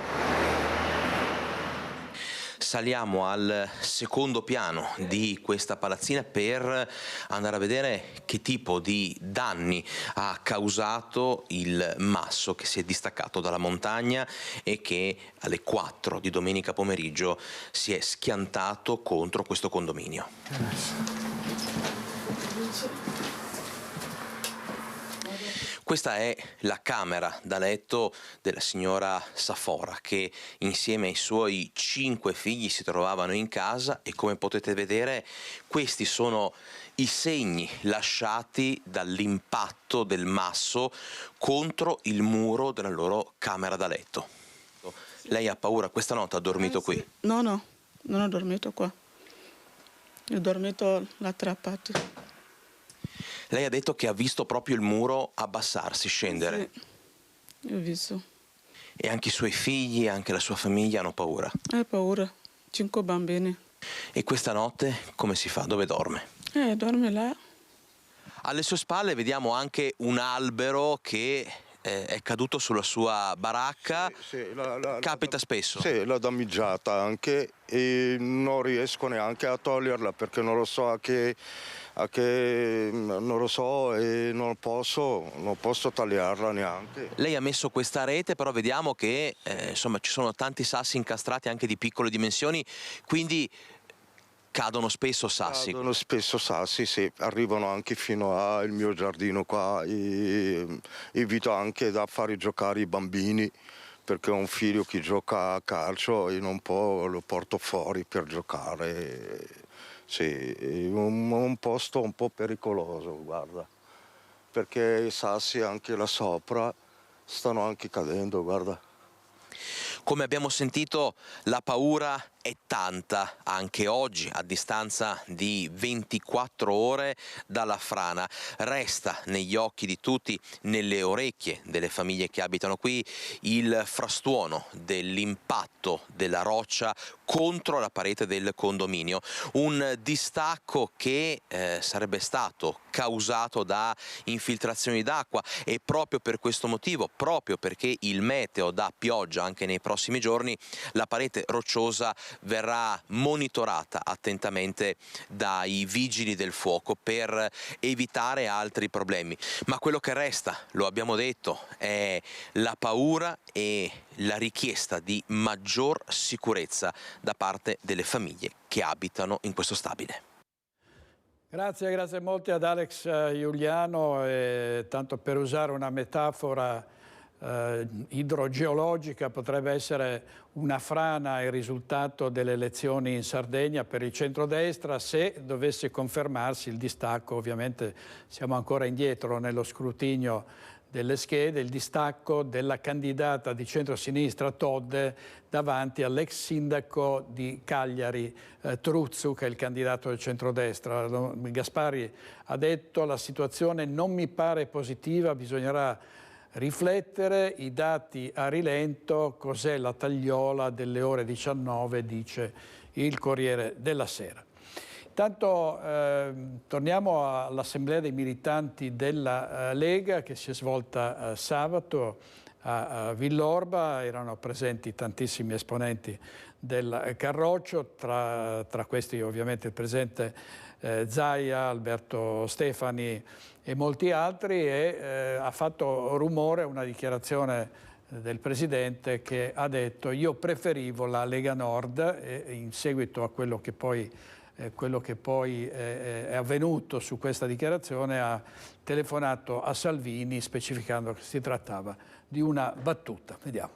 Saliamo al secondo piano di questa palazzina per andare a vedere che tipo di danni ha causato il masso che si è distaccato dalla montagna e che alle 4 di domenica pomeriggio si è schiantato contro questo condominio. Questa è la camera da letto della signora Safora, che insieme ai suoi 5 figli si trovavano in casa, e come potete vedere questi sono i segni lasciati dall'impatto del masso contro il muro della loro camera da letto. Lei ha paura? Questa notte ha dormito qui? No, non ho dormito qua. Ho dormito l'altra parte. Lei ha detto che ha visto proprio il muro abbassarsi, scendere. Sì, ho visto. E anche i suoi figli, anche la sua famiglia hanno paura? Ho paura, 5 bambini. E questa notte come si fa? Dove dorme? Dorme là. Alle sue spalle vediamo anche un albero che è caduto sulla sua baracca. Sì, capita spesso? Sì, l'ho danneggiata anche e non riesco neanche a toglierla perché non lo so non lo so e non posso tagliarla neanche. Lei ha messo questa rete, però vediamo che insomma ci sono tanti sassi incastrati anche di piccole dimensioni, quindi cadono spesso sassi. Cadono spesso sassi, sì, arrivano anche fino al mio giardino qua e evito anche da fare giocare i bambini perché ho un figlio che gioca a calcio e non lo porto fuori per giocare. Sì, è un posto un po' pericoloso, guarda, perché i sassi anche là sopra stanno anche cadendo, guarda. Come abbiamo sentito, la paura è tanta anche oggi, a distanza di 24 ore dalla frana. Resta negli occhi di tutti, nelle orecchie delle famiglie che abitano qui, il frastuono dell'impatto della roccia contro la parete del condominio. Un distacco che sarebbe stato causato da infiltrazioni d'acqua, e proprio per questo motivo, proprio perché il meteo dà pioggia anche nei prossimi giorni, la parete rocciosa verrà monitorata attentamente dai vigili del fuoco per evitare altri problemi. Ma quello che resta, lo abbiamo detto, è la paura e la richiesta di maggior sicurezza da parte delle famiglie che abitano in questo stabile. Grazie molto ad Alex Giuliano. Tanto per usare una metafora idrogeologica, potrebbe essere una frana il risultato delle elezioni in Sardegna per il centrodestra. Se dovesse confermarsi il distacco, ovviamente siamo ancora indietro nello scrutinio delle schede, il distacco della candidata di centrosinistra Todde davanti all'ex sindaco di Cagliari Truzzu, che è il candidato del centrodestra. Gasparri ha detto: la situazione non mi pare positiva, bisognerà riflettere, i dati a rilento, cos'è la tagliola delle ore 19, dice il Corriere della Sera. Intanto torniamo all'assemblea dei militanti della Lega che si è svolta sabato a Villorba. Erano presenti tantissimi esponenti del Carroccio, tra questi ovviamente il presidente Zaia, Alberto Stefani e molti altri, e ha fatto rumore una dichiarazione del presidente che ha detto: io preferivo la Lega Nord, e in seguito a quello che poi è avvenuto su questa dichiarazione ha telefonato a Salvini specificando che si trattava di una battuta. Vediamo.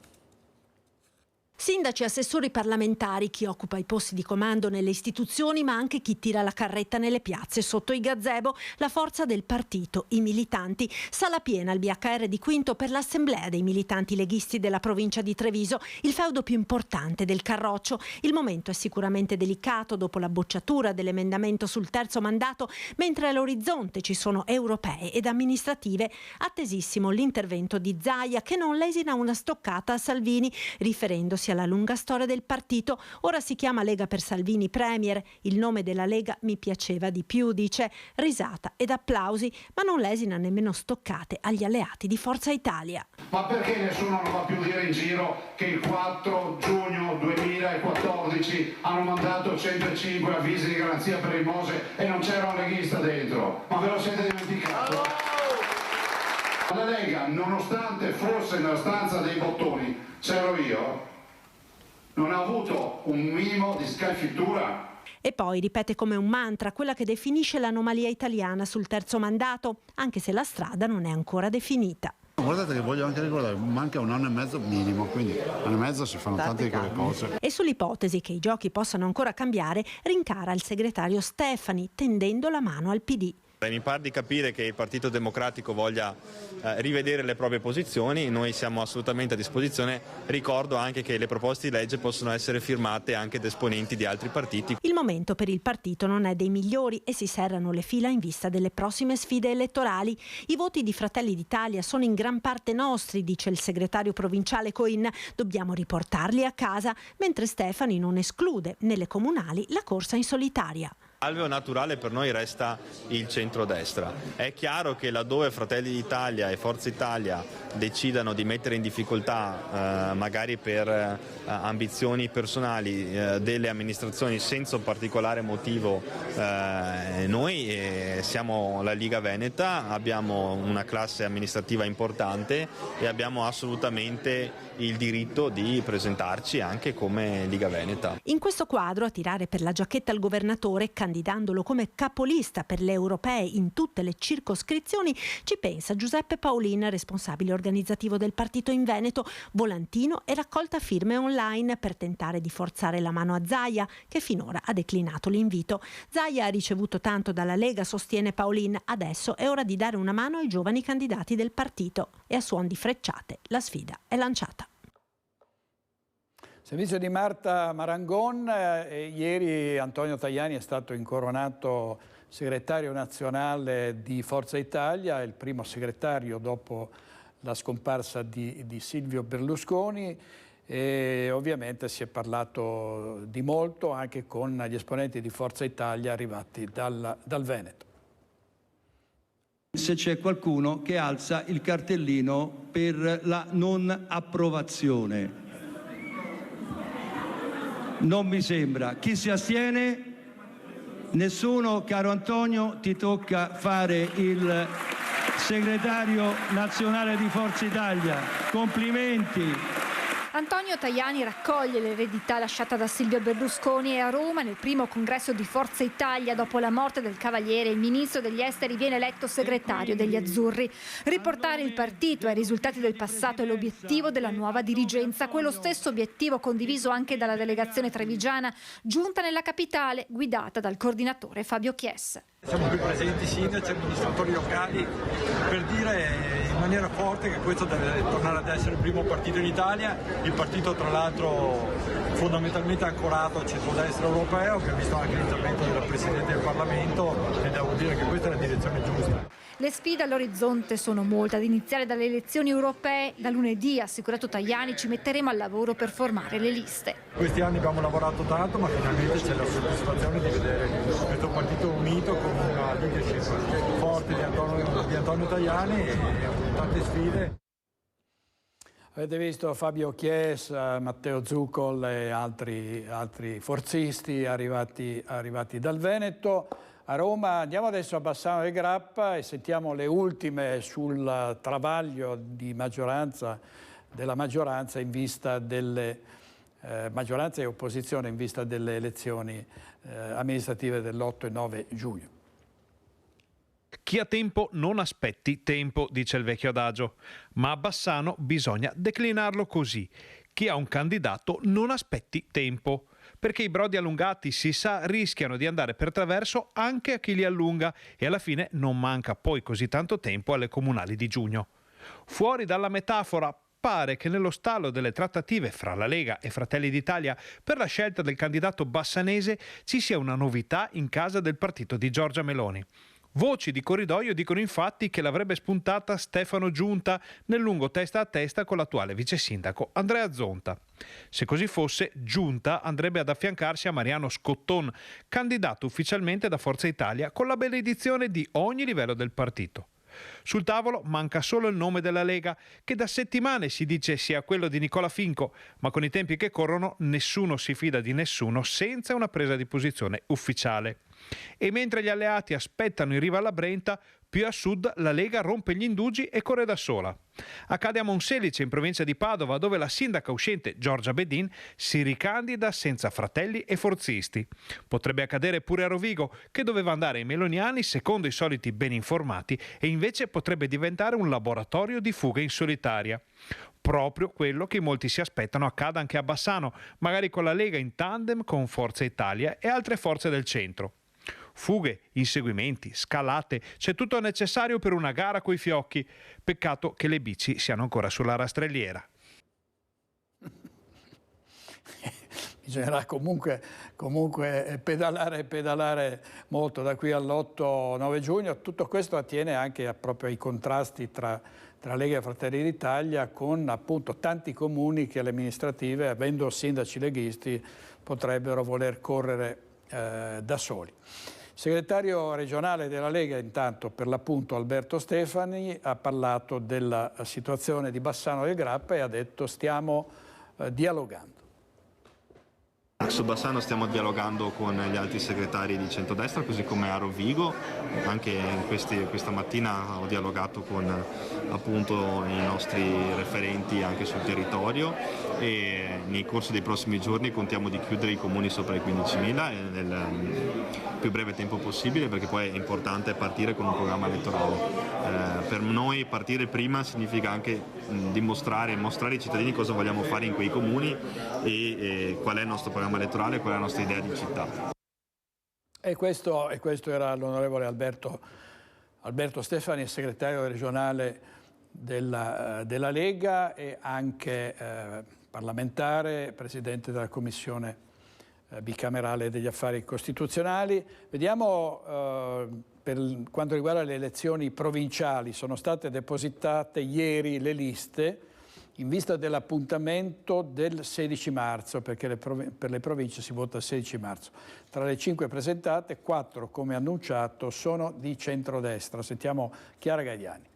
Sindaci, assessori parlamentari, chi occupa i posti di comando nelle istituzioni, ma anche chi tira la carretta nelle piazze. Sotto i gazebo, la forza del partito, i militanti. Sala piena al BHR di Quinto per l'assemblea dei militanti leghisti della provincia di Treviso, il feudo più importante del Carroccio. Il momento è sicuramente delicato dopo la bocciatura dell'emendamento sul terzo mandato, mentre all'orizzonte ci sono europee ed amministrative. Attesissimo l'intervento di Zaia, che non lesina una stoccata a Salvini, riferendosi alla lunga storia del partito. Ora si chiama Lega per Salvini Premier. Il nome della Lega mi piaceva di più, dice. Risata ed applausi, ma non lesina nemmeno stoccate agli alleati di Forza Italia. Ma perché nessuno non va più a dire in giro che il 4 giugno 2014 hanno mandato 105 avvisi di garanzia per il Mose e non c'era un leghista dentro? Ma ve lo siete dimenticato? La Lega, nonostante fosse nella stanza dei bottoni, c'ero io, non ha avuto un minimo di scalfittura. E poi ripete come un mantra quella che definisce l'anomalia italiana sul terzo mandato, anche se la strada non è ancora definita. Guardate che voglio anche ricordare, manca un anno e mezzo minimo, quindi anno e mezzo si fanno tante di quelle cose. E sull'ipotesi che i giochi possano ancora cambiare, rincara il segretario Stefani, tendendo la mano al PD. Mi pare di capire che il Partito Democratico voglia rivedere le proprie posizioni, noi siamo assolutamente a disposizione. Ricordo anche che le proposte di legge possono essere firmate anche da esponenti di altri partiti. Il momento per il partito non è dei migliori e si serrano le fila in vista delle prossime sfide elettorali. I voti di Fratelli d'Italia sono in gran parte nostri, dice il segretario provinciale Coin. Dobbiamo riportarli a casa, mentre Stefani non esclude nelle comunali la corsa in solitaria. Alveo naturale per noi resta il centrodestra. È chiaro che laddove Fratelli d'Italia e Forza Italia decidano di mettere in difficoltà, magari per ambizioni personali, delle amministrazioni senza un particolare motivo, noi siamo la Liga Veneta, abbiamo una classe amministrativa importante e abbiamo assolutamente il diritto di presentarci anche come Liga Veneta. In questo quadro, a tirare per la giacchetta al governatore, candidandolo come capolista per le europee in tutte le circoscrizioni, ci pensa Giuseppe Paolin, responsabile organizzativo del partito in Veneto, volantino e raccolta firme online per tentare di forzare la mano a Zaia, che finora ha declinato l'invito. Zaia ha ricevuto tanto dalla Lega, sostiene Paolin, adesso è ora di dare una mano ai giovani candidati del partito. E a suon di frecciate la sfida è lanciata. Servizio di Marta Marangon, ieri Antonio Tajani è stato incoronato segretario nazionale di Forza Italia, il primo segretario dopo la scomparsa di Silvio Berlusconi, e ovviamente si è parlato di molto anche con gli esponenti di Forza Italia arrivati dal Veneto. Se c'è qualcuno che alza il cartellino per la non approvazione. Non mi sembra. Chi si astiene? Nessuno. Caro Antonio, ti tocca fare il segretario nazionale di Forza Italia. Complimenti. Antonio Tajani raccoglie l'eredità lasciata da Silvio Berlusconi e a Roma, nel primo congresso di Forza Italia dopo la morte del Cavaliere, il ministro degli esteri viene eletto segretario degli Azzurri. Riportare il partito ai risultati del passato è l'obiettivo della nuova dirigenza, quello stesso obiettivo condiviso anche dalla delegazione trevigiana, giunta nella capitale, guidata dal coordinatore Fabio Chies. Siamo qui presenti sindaci e amministratori locali per dire in maniera forte che questo deve tornare ad essere il primo partito in Italia, il partito tra l'altro fondamentalmente ancorato al centrodestra europeo, che ha visto anche l'intervento della Presidente del Parlamento, e devo dire che questa è la direzione giusta. Le sfide all'orizzonte sono molte, ad iniziare dalle elezioni europee. Da lunedì, ha assicurato Tajani, ci metteremo al lavoro per formare le liste. Questi anni abbiamo lavorato tanto, ma finalmente c'è la soddisfazione di vedere questo partito unito con una leadership forte di Antonio Tajani e tante sfide. Avete visto Fabio Chies, Matteo Zuccol e altri forzisti arrivati dal Veneto. A Roma andiamo adesso a Bassano del Grappa e sentiamo le ultime sul travaglio di della maggioranza in vista delle maggioranza e opposizione in vista delle elezioni amministrative dell'8 e 9 giugno. Chi ha tempo non aspetti tempo, dice il vecchio adagio, ma a Bassano bisogna declinarlo così. chi ha un candidato non aspetti tempo, perché i brodi allungati, si sa, rischiano di andare per traverso anche a chi li allunga e alla fine non manca poi così tanto tempo alle comunali di giugno. Fuori dalla metafora, pare che nello stallo delle trattative fra la Lega e Fratelli d'Italia per la scelta del candidato bassanese ci sia una novità in casa del partito di Giorgia Meloni. Voci di corridoio dicono infatti che l'avrebbe spuntata Stefano Giunta nel lungo testa a testa con l'attuale vice sindaco Andrea Zonta. Se così fosse, Giunta andrebbe ad affiancarsi a Mariano Scotton, candidato ufficialmente da Forza Italia con la benedizione di ogni livello del partito. Sul tavolo manca solo il nome della Lega, che da settimane si dice sia quello di Nicola Finco, ma con i tempi che corrono nessuno si fida di nessuno senza una presa di posizione ufficiale. E mentre gli alleati aspettano in riva alla Brenta, più a sud la Lega rompe gli indugi e corre da sola. Accade a Monselice, in provincia di Padova, dove la sindaca uscente Giorgia Bedin si ricandida senza fratelli e forzisti. Potrebbe accadere pure a Rovigo, che doveva andare ai meloniani secondo i soliti ben informati e invece potrebbe diventare un laboratorio di fuga in solitaria. Proprio quello che molti si aspettano accada anche a Bassano, magari con la Lega in tandem con Forza Italia e altre forze del centro. Fughe, inseguimenti, scalate, c'è tutto il necessario per una gara coi fiocchi. Peccato che le bici siano ancora sulla rastrelliera. Bisognerà comunque pedalare molto da qui all'8-9 giugno. Tutto questo attiene anche proprio ai contrasti tra Lega e Fratelli d'Italia, con appunto tanti comuni che alle amministrative, avendo sindaci leghisti, potrebbero voler correre da soli. Il segretario regionale della Lega, intanto, per l'appunto Alberto Stefani, ha parlato della situazione di Bassano del Grappa e ha detto stiamo dialogando. Su Bassano stiamo dialogando con gli altri segretari di centrodestra, così come a Rovigo. Anche questa mattina ho dialogato con appunto i nostri referenti anche sul territorio e nel corso dei prossimi giorni contiamo di chiudere i comuni sopra i 15.000 nel più breve tempo possibile, perché poi è importante partire con un programma elettorale. Per noi partire prima significa anche mostrare ai cittadini cosa vogliamo fare in quei comuni e qual è il nostro programma elettorale, qual è la nostra idea di città. E questo era l'onorevole Alberto Stefani, segretario regionale della Lega e anche parlamentare, presidente della Commissione bicamerale degli affari costituzionali. Vediamo per quanto riguarda le elezioni provinciali, sono state depositate ieri le liste in vista dell'appuntamento del 16 marzo, perché per le province si vota il 16 marzo. Tra le 5 presentate, 4, come annunciato, sono di centrodestra. Sentiamo Chiara Gagliani.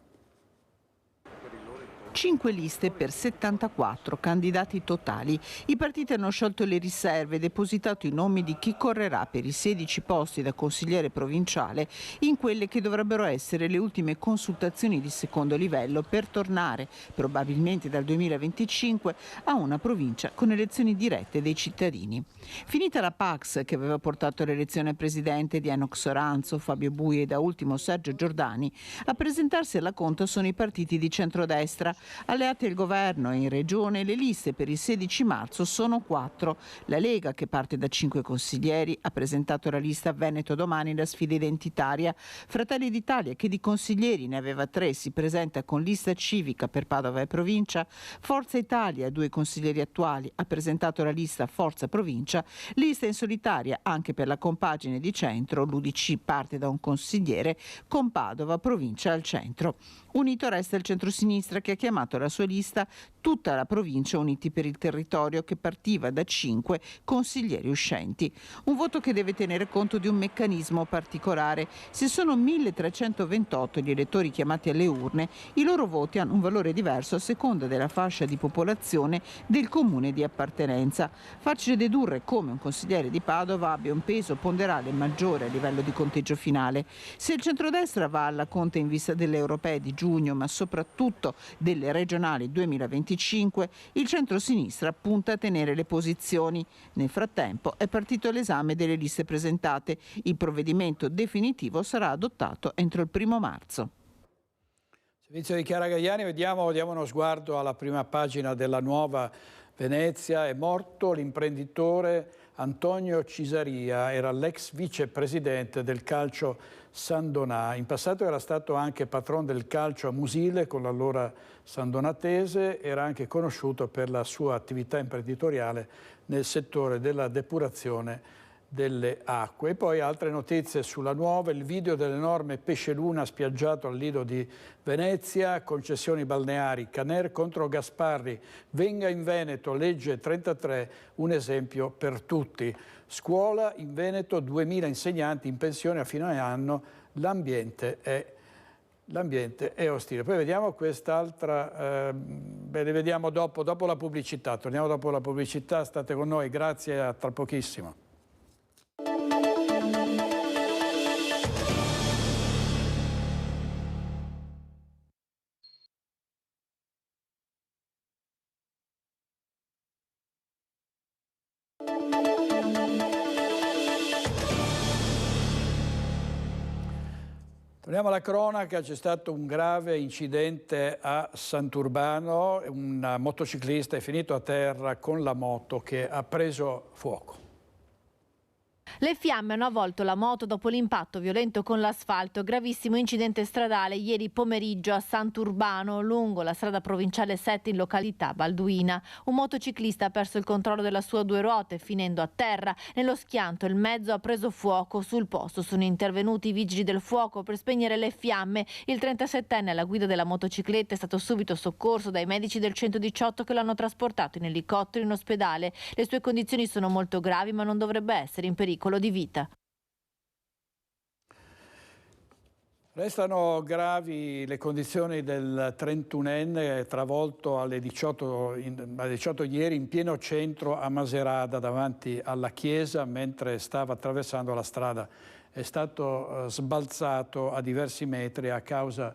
5 liste per 74 candidati totali. I partiti hanno sciolto le riserve e depositato i nomi di chi correrà per i 16 posti da consigliere provinciale in quelle che dovrebbero essere le ultime consultazioni di secondo livello per tornare, probabilmente dal 2025, a una provincia con elezioni dirette dei cittadini. Finita la Pax, che aveva portato all'elezione presidente di Enoch Soranzo, Fabio Bui e da ultimo Sergio Giordani, a presentarsi alla conta sono i partiti di centrodestra. Alleati al governo e in regione, le liste per il 16 marzo sono 4. La Lega, che parte da 5 consiglieri, ha presentato la lista Veneto Domani, la sfida identitaria. Fratelli d'Italia, che di consiglieri ne aveva 3, si presenta con lista civica per Padova e provincia. Forza Italia, 2 consiglieri attuali, ha presentato la lista Forza Provincia. Lista in solitaria anche per la compagine di centro. L'UDC parte da un consigliere con Padova, provincia al centro. Unito resta il centrosinistra, che ha chiamato alla sua lista tutta la provincia Uniti per il Territorio, che partiva da 5 consiglieri uscenti. Un voto che deve tenere conto di un meccanismo particolare. Se sono 1328 gli elettori chiamati alle urne, i loro voti hanno un valore diverso a seconda della fascia di popolazione del comune di appartenenza. Facile dedurre come un consigliere di Padova abbia un peso ponderale maggiore a livello di conteggio finale. Se il centrodestra va alla conta in vista delle europee di giugno, ma soprattutto delle regionali 2025, il centro-sinistra punta a tenere le posizioni. Nel frattempo è partito l'esame delle liste presentate. Il provvedimento definitivo sarà adottato entro il 1° marzo. Servizio di Chiara Gagliani, diamo uno sguardo alla prima pagina della Nuova Venezia. È morto l'imprenditore Antonio Cisaria, era l'ex vicepresidente del calcio San Donà. In passato era stato anche patron del calcio a Musile con l'allora Sandonatese, era anche conosciuto per la sua attività imprenditoriale nel settore della depurazione delle acque. E poi altre notizie sulla Nuova, il video dell'enorme pesce luna spiaggiato al lido di Venezia, concessioni balneari, Caner contro Gasparri, venga in Veneto, legge 33, un esempio per tutti. Scuola in Veneto, 2000 insegnanti in pensione a fine anno, l'ambiente è ostile. Poi vediamo quest'altra, le vediamo dopo la pubblicità, torniamo dopo la pubblicità, state con noi, grazie, a tra pochissimo. Torniamo alla cronaca, c'è stato un grave incidente a Sant'Urbano, un motociclista è finito a terra con la moto che ha preso fuoco. Le fiamme hanno avvolto la moto dopo l'impatto violento con l'asfalto. Gravissimo incidente stradale ieri pomeriggio a Sant'Urbano, lungo la strada provinciale 7 in località Balduina. Un motociclista ha perso il controllo della sua due ruote, finendo a terra. Nello schianto il mezzo ha preso fuoco. Sul posto sono intervenuti i vigili del fuoco per spegnere le fiamme. Il 37enne alla guida della motocicletta è stato subito soccorso dai medici del 118 che l'hanno trasportato in elicottero in ospedale. Le sue condizioni sono molto gravi, ma non dovrebbe essere in pericolo di vita. Restano gravi le condizioni del 31enne travolto alle 18 ieri in pieno centro a Macerata davanti alla chiesa mentre stava attraversando la strada. È stato sbalzato a diversi metri a causa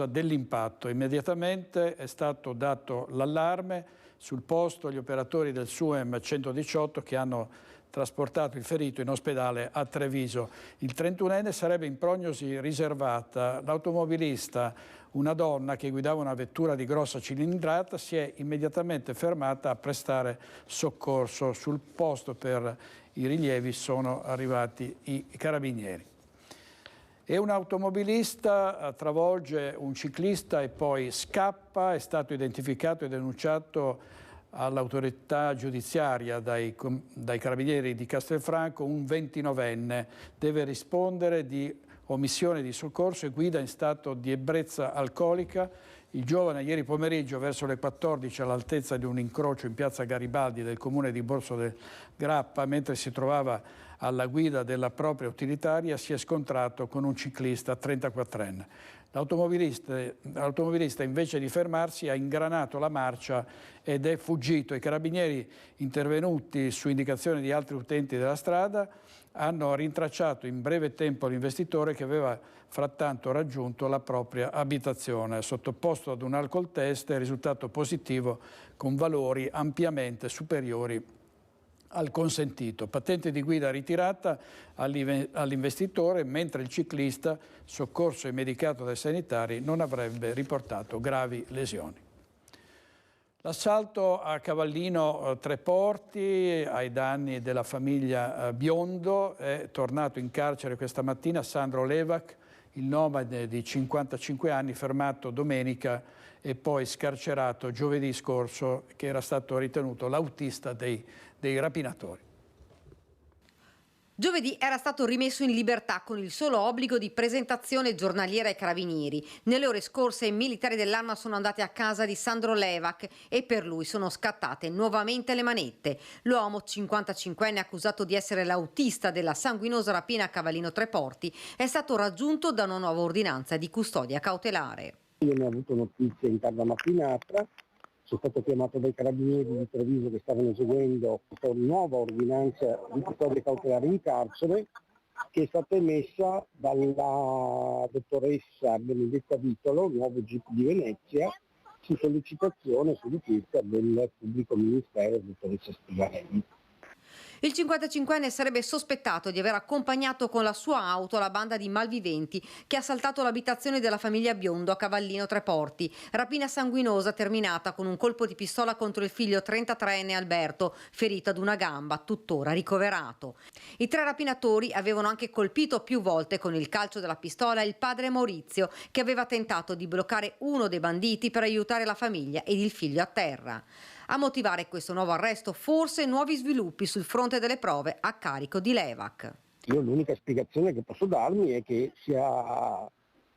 dell'impatto. Immediatamente è stato dato l'allarme. Sul posto gli operatori del SUEM 118 che hanno trasportato il ferito in ospedale a Treviso. Il 31enne sarebbe in prognosi riservata. L'automobilista, una donna che guidava una vettura di grossa cilindrata, si è immediatamente fermata a prestare soccorso. Sul posto per i rilievi sono arrivati i carabinieri. E un automobilista travolge un ciclista e poi scappa, è stato identificato e denunciato all'autorità giudiziaria dai carabinieri di Castelfranco. Un 29enne deve rispondere di omissione di soccorso e guida in stato di ebbrezza alcolica. Il giovane ieri pomeriggio verso le 14 all'altezza di un incrocio in piazza Garibaldi del comune di Borso del Grappa, mentre si trovava alla guida della propria utilitaria, si è scontrato con un ciclista 34enne. L'automobilista invece di fermarsi ha ingranato la marcia ed è fuggito. I carabinieri intervenuti su indicazione di altri utenti della strada hanno rintracciato in breve tempo l'investitore che aveva frattanto raggiunto la propria abitazione. Sottoposto ad un alcol test è risultato positivo con valori ampiamente superiori al consentito. Patente di guida ritirata all'investitore, mentre il ciclista, soccorso e medicato dai sanitari, non avrebbe riportato gravi lesioni. L'assalto a Cavallino Treporti ai danni della famiglia Biondo. È tornato in carcere questa mattina Sandro Levac, il nomade di 55 anni, fermato domenica e poi scarcerato giovedì scorso, che era stato ritenuto l'autista dei rapinatori. Giovedì era stato rimesso in libertà con il solo obbligo di presentazione giornaliera ai carabinieri. Nelle ore scorse i militari dell'Arma sono andati a casa di Sandro Levac e per lui sono scattate nuovamente le manette. L'uomo 55enne accusato di essere l'autista della sanguinosa rapina a Cavallino Treporti è stato raggiunto da una nuova ordinanza di custodia cautelare. Io ne ho avuto notizia in tarda mattinata. Sono stato chiamato dai carabinieri di Treviso che stavano eseguendo questa nuova ordinanza di custodia cautelare in carcere che è stata emessa dalla dottoressa Benedetta Vitolo, nuovo GIP di Venezia, su sollecitazione e su richiesta del pubblico ministero, dottoressa Spigarelli. Il 55enne sarebbe sospettato di aver accompagnato con la sua auto la banda di malviventi che ha assaltato l'abitazione della famiglia Biondo a Cavallino Treporti. Rapina sanguinosa terminata con un colpo di pistola contro il figlio 33enne Alberto, ferito ad una gamba, tuttora ricoverato. I 3 rapinatori avevano anche colpito più volte con il calcio della pistola il padre Maurizio, che aveva tentato di bloccare uno dei banditi per aiutare la famiglia ed il figlio a terra. A motivare questo nuovo arresto forse nuovi sviluppi sul fronte delle prove a carico di Levac. Io l'unica spiegazione che posso darmi è che sia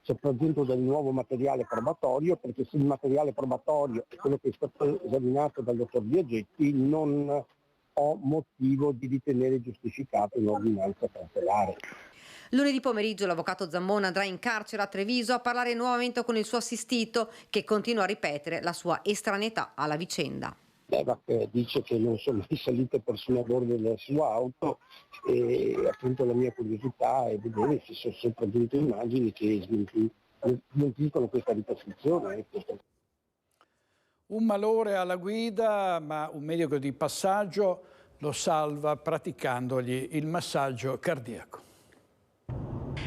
sopraggiunto del nuovo materiale probatorio, perché se il materiale probatorio è quello che è stato esaminato dal dottor Biagetti, non ho motivo di ritenere giustificato un'ordinanza cautelare. Lunedì pomeriggio l'avvocato Zammona andrà in carcere a Treviso a parlare nuovamente con il suo assistito, che continua a ripetere la sua estraneità alla vicenda. Levac dice che non sono mai salite persone a bordo della sua auto e appunto la mia curiosità è vedere se sono sopravvenute immagini che smentiscono questa ricostruzione. Un malore alla guida, ma un medico di passaggio lo salva praticandogli il massaggio cardiaco.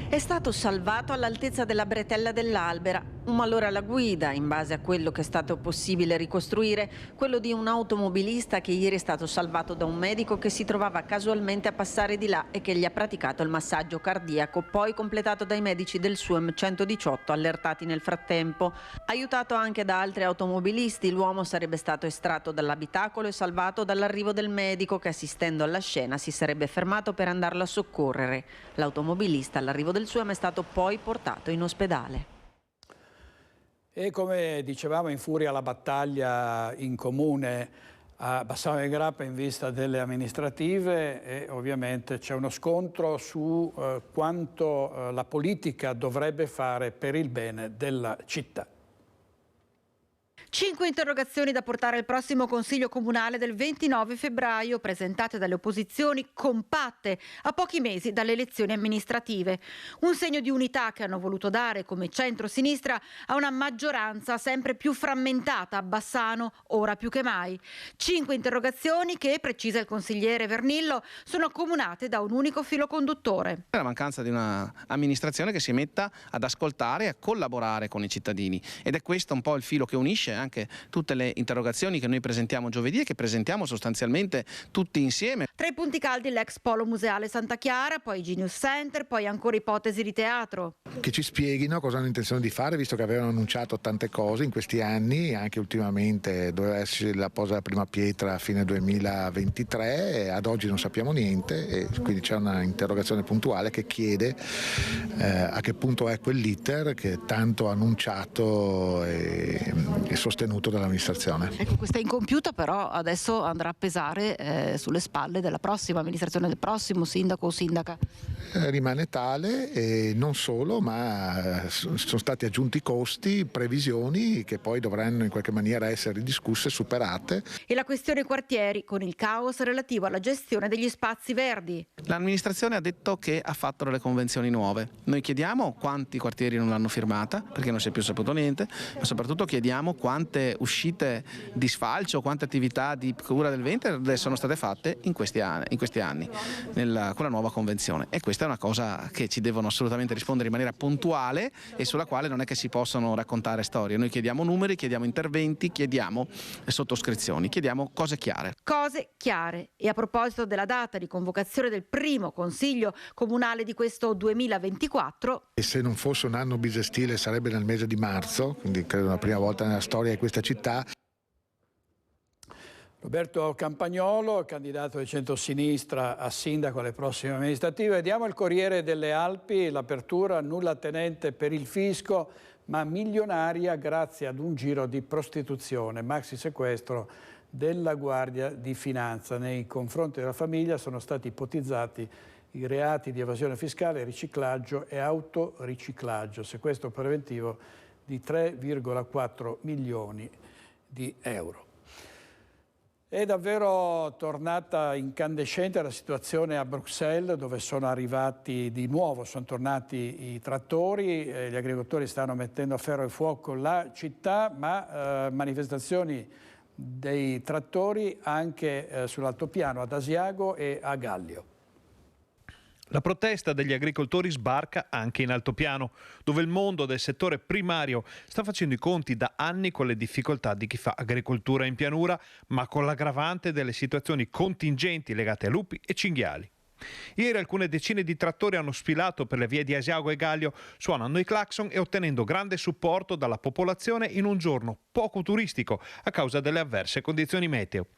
È stato salvato all'altezza della bretella dell'Albera. Un malore alla guida, in base a quello che è stato possibile ricostruire, quello di un automobilista che ieri è stato salvato da un medico che si trovava casualmente a passare di là e che gli ha praticato il massaggio cardiaco, poi completato dai medici del SUEM 118 allertati nel frattempo. Aiutato anche da altri automobilisti, l'uomo sarebbe stato estratto dall'abitacolo e salvato dall'arrivo del medico che, assistendo alla scena, si sarebbe fermato per andarlo a soccorrere. L'automobilista all'arrivo del SUEM è stato poi portato in ospedale. E come dicevamo, in furia la battaglia in comune a Bassano del Grappa in vista delle amministrative e ovviamente c'è uno scontro su quanto la politica dovrebbe fare per il bene della città. 5 interrogazioni da portare al prossimo Consiglio Comunale del 29 febbraio, presentate dalle opposizioni compatte a pochi mesi dalle elezioni amministrative. Un segno di unità che hanno voluto dare come centro-sinistra a una maggioranza sempre più frammentata a Bassano, ora più che mai. 5 interrogazioni che, precisa il consigliere Vernillo, sono accomunate da un unico filo conduttore. La mancanza di un'amministrazione che si metta ad ascoltare e a collaborare con i cittadini, ed è questo un po' il filo che unisce anche tutte le interrogazioni che noi presentiamo giovedì e che presentiamo sostanzialmente tutti insieme. Tra i punti caldi l'ex polo museale Santa Chiara, poi Genius Center, poi ancora ipotesi di teatro. Che ci spieghino cosa hanno intenzione di fare, visto che avevano annunciato tante cose in questi anni, anche ultimamente doveva esserci la posa della prima pietra a fine 2023 e ad oggi non sappiamo niente, e quindi c'è una interrogazione puntuale che chiede a che punto è quell'iter che tanto annunciato e sostenuto dall'amministrazione. Ecco, questa incompiuta però adesso andrà a pesare sulle spalle della prossima amministrazione, del prossimo sindaco o sindaca. Rimane tale e non solo, ma sono stati aggiunti costi, previsioni che poi dovranno in qualche maniera essere discusse, superate. E la questione quartieri, con il caos relativo alla gestione degli spazi verdi. L'amministrazione ha detto che ha fatto delle convenzioni nuove. Noi chiediamo quanti quartieri non l'hanno firmata, perché non si è più saputo niente, ma soprattutto chiediamo quante uscite di sfalcio, quante attività di cura del ventre sono state fatte in questi anni con la nuova convenzione. E questa è una cosa che ci devono assolutamente rispondere in maniera puntuale e sulla quale non è che si possono raccontare storie. Noi chiediamo numeri, chiediamo interventi, chiediamo sottoscrizioni, chiediamo cose chiare. Cose chiare. E a proposito della data di convocazione del primo Consiglio Comunale di questo 2024... E se non fosse un anno bisestile sarebbe nel mese di marzo, quindi credo la prima volta nella storia di questa città. Roberto Campagnolo, candidato di centrosinistra a sindaco alle prossime amministrative. Diamo il Corriere delle Alpi, l'apertura nulla tenente per il fisco, ma milionaria grazie ad un giro di prostituzione. Maxi sequestro della Guardia di Finanza. Nei confronti della famiglia sono stati ipotizzati i reati di evasione fiscale, riciclaggio e autoriciclaggio. Sequestro preventivo di 3,4 milioni di euro. È davvero tornata incandescente la situazione a Bruxelles, dove sono arrivati di nuovo, sono tornati i trattori, gli agricoltori stanno mettendo a ferro e fuoco la città, ma manifestazioni dei trattori anche sull'altopiano ad Asiago e a Gallio. La protesta degli agricoltori sbarca anche in altopiano, dove il mondo del settore primario sta facendo i conti da anni con le difficoltà di chi fa agricoltura in pianura, ma con l'aggravante delle situazioni contingenti legate a lupi e cinghiali. Ieri alcune decine di trattori hanno sfilato per le vie di Asiago e Gallio, suonando i clacson e ottenendo grande supporto dalla popolazione in un giorno poco turistico a causa delle avverse condizioni meteo.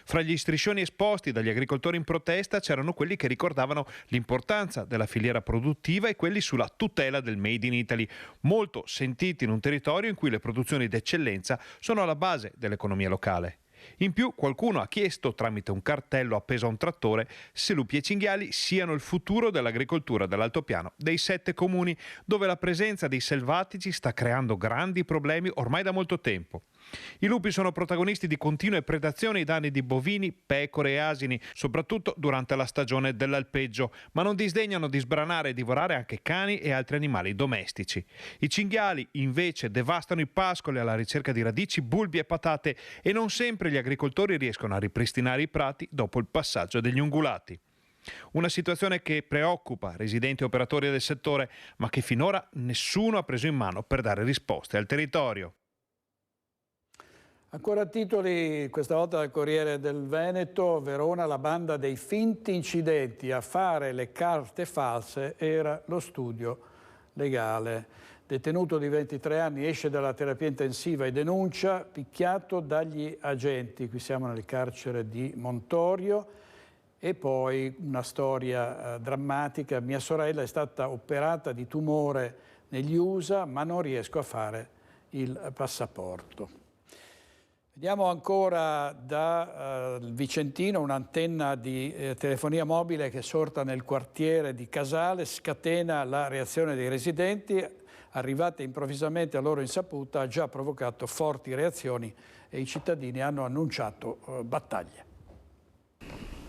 Fra gli striscioni esposti dagli agricoltori in protesta c'erano quelli che ricordavano l'importanza della filiera produttiva e quelli sulla tutela del Made in Italy, molto sentiti in un territorio in cui le produzioni d'eccellenza sono alla base dell'economia locale. In più qualcuno ha chiesto tramite un cartello appeso a un trattore se lupi e cinghiali siano il futuro dell'agricoltura dell'altopiano dei 7 comuni dove la presenza dei selvatici sta creando grandi problemi ormai da molto tempo. I lupi sono protagonisti di continue predazioni ai danni di bovini, pecore e asini, soprattutto durante la stagione dell'alpeggio, ma non disdegnano di sbranare e divorare anche cani e altri animali domestici. I cinghiali invece devastano i pascoli alla ricerca di radici, bulbi e patate e non sempre gli agricoltori riescono a ripristinare i prati dopo il passaggio degli ungulati. Una situazione che preoccupa residenti e operatori del settore, ma che finora nessuno ha preso in mano per dare risposte al territorio. Ancora titoli, questa volta dal Corriere del Veneto. Verona, la banda dei finti incidenti. A fare le carte false era lo studio legale. Detenuto di 23 anni, esce dalla terapia intensiva e denuncia, picchiato dagli agenti. Qui siamo nel carcere di Montorio. E poi una storia drammatica. Mia sorella è stata operata di tumore negli USA, ma non riesco a fare il passaporto. Vediamo ancora da Vicentino un'antenna di telefonia mobile che è sorta nel quartiere di Casale, scatena la reazione dei residenti, arrivate improvvisamente a loro insaputa, ha già provocato forti reazioni e i cittadini hanno annunciato battaglie.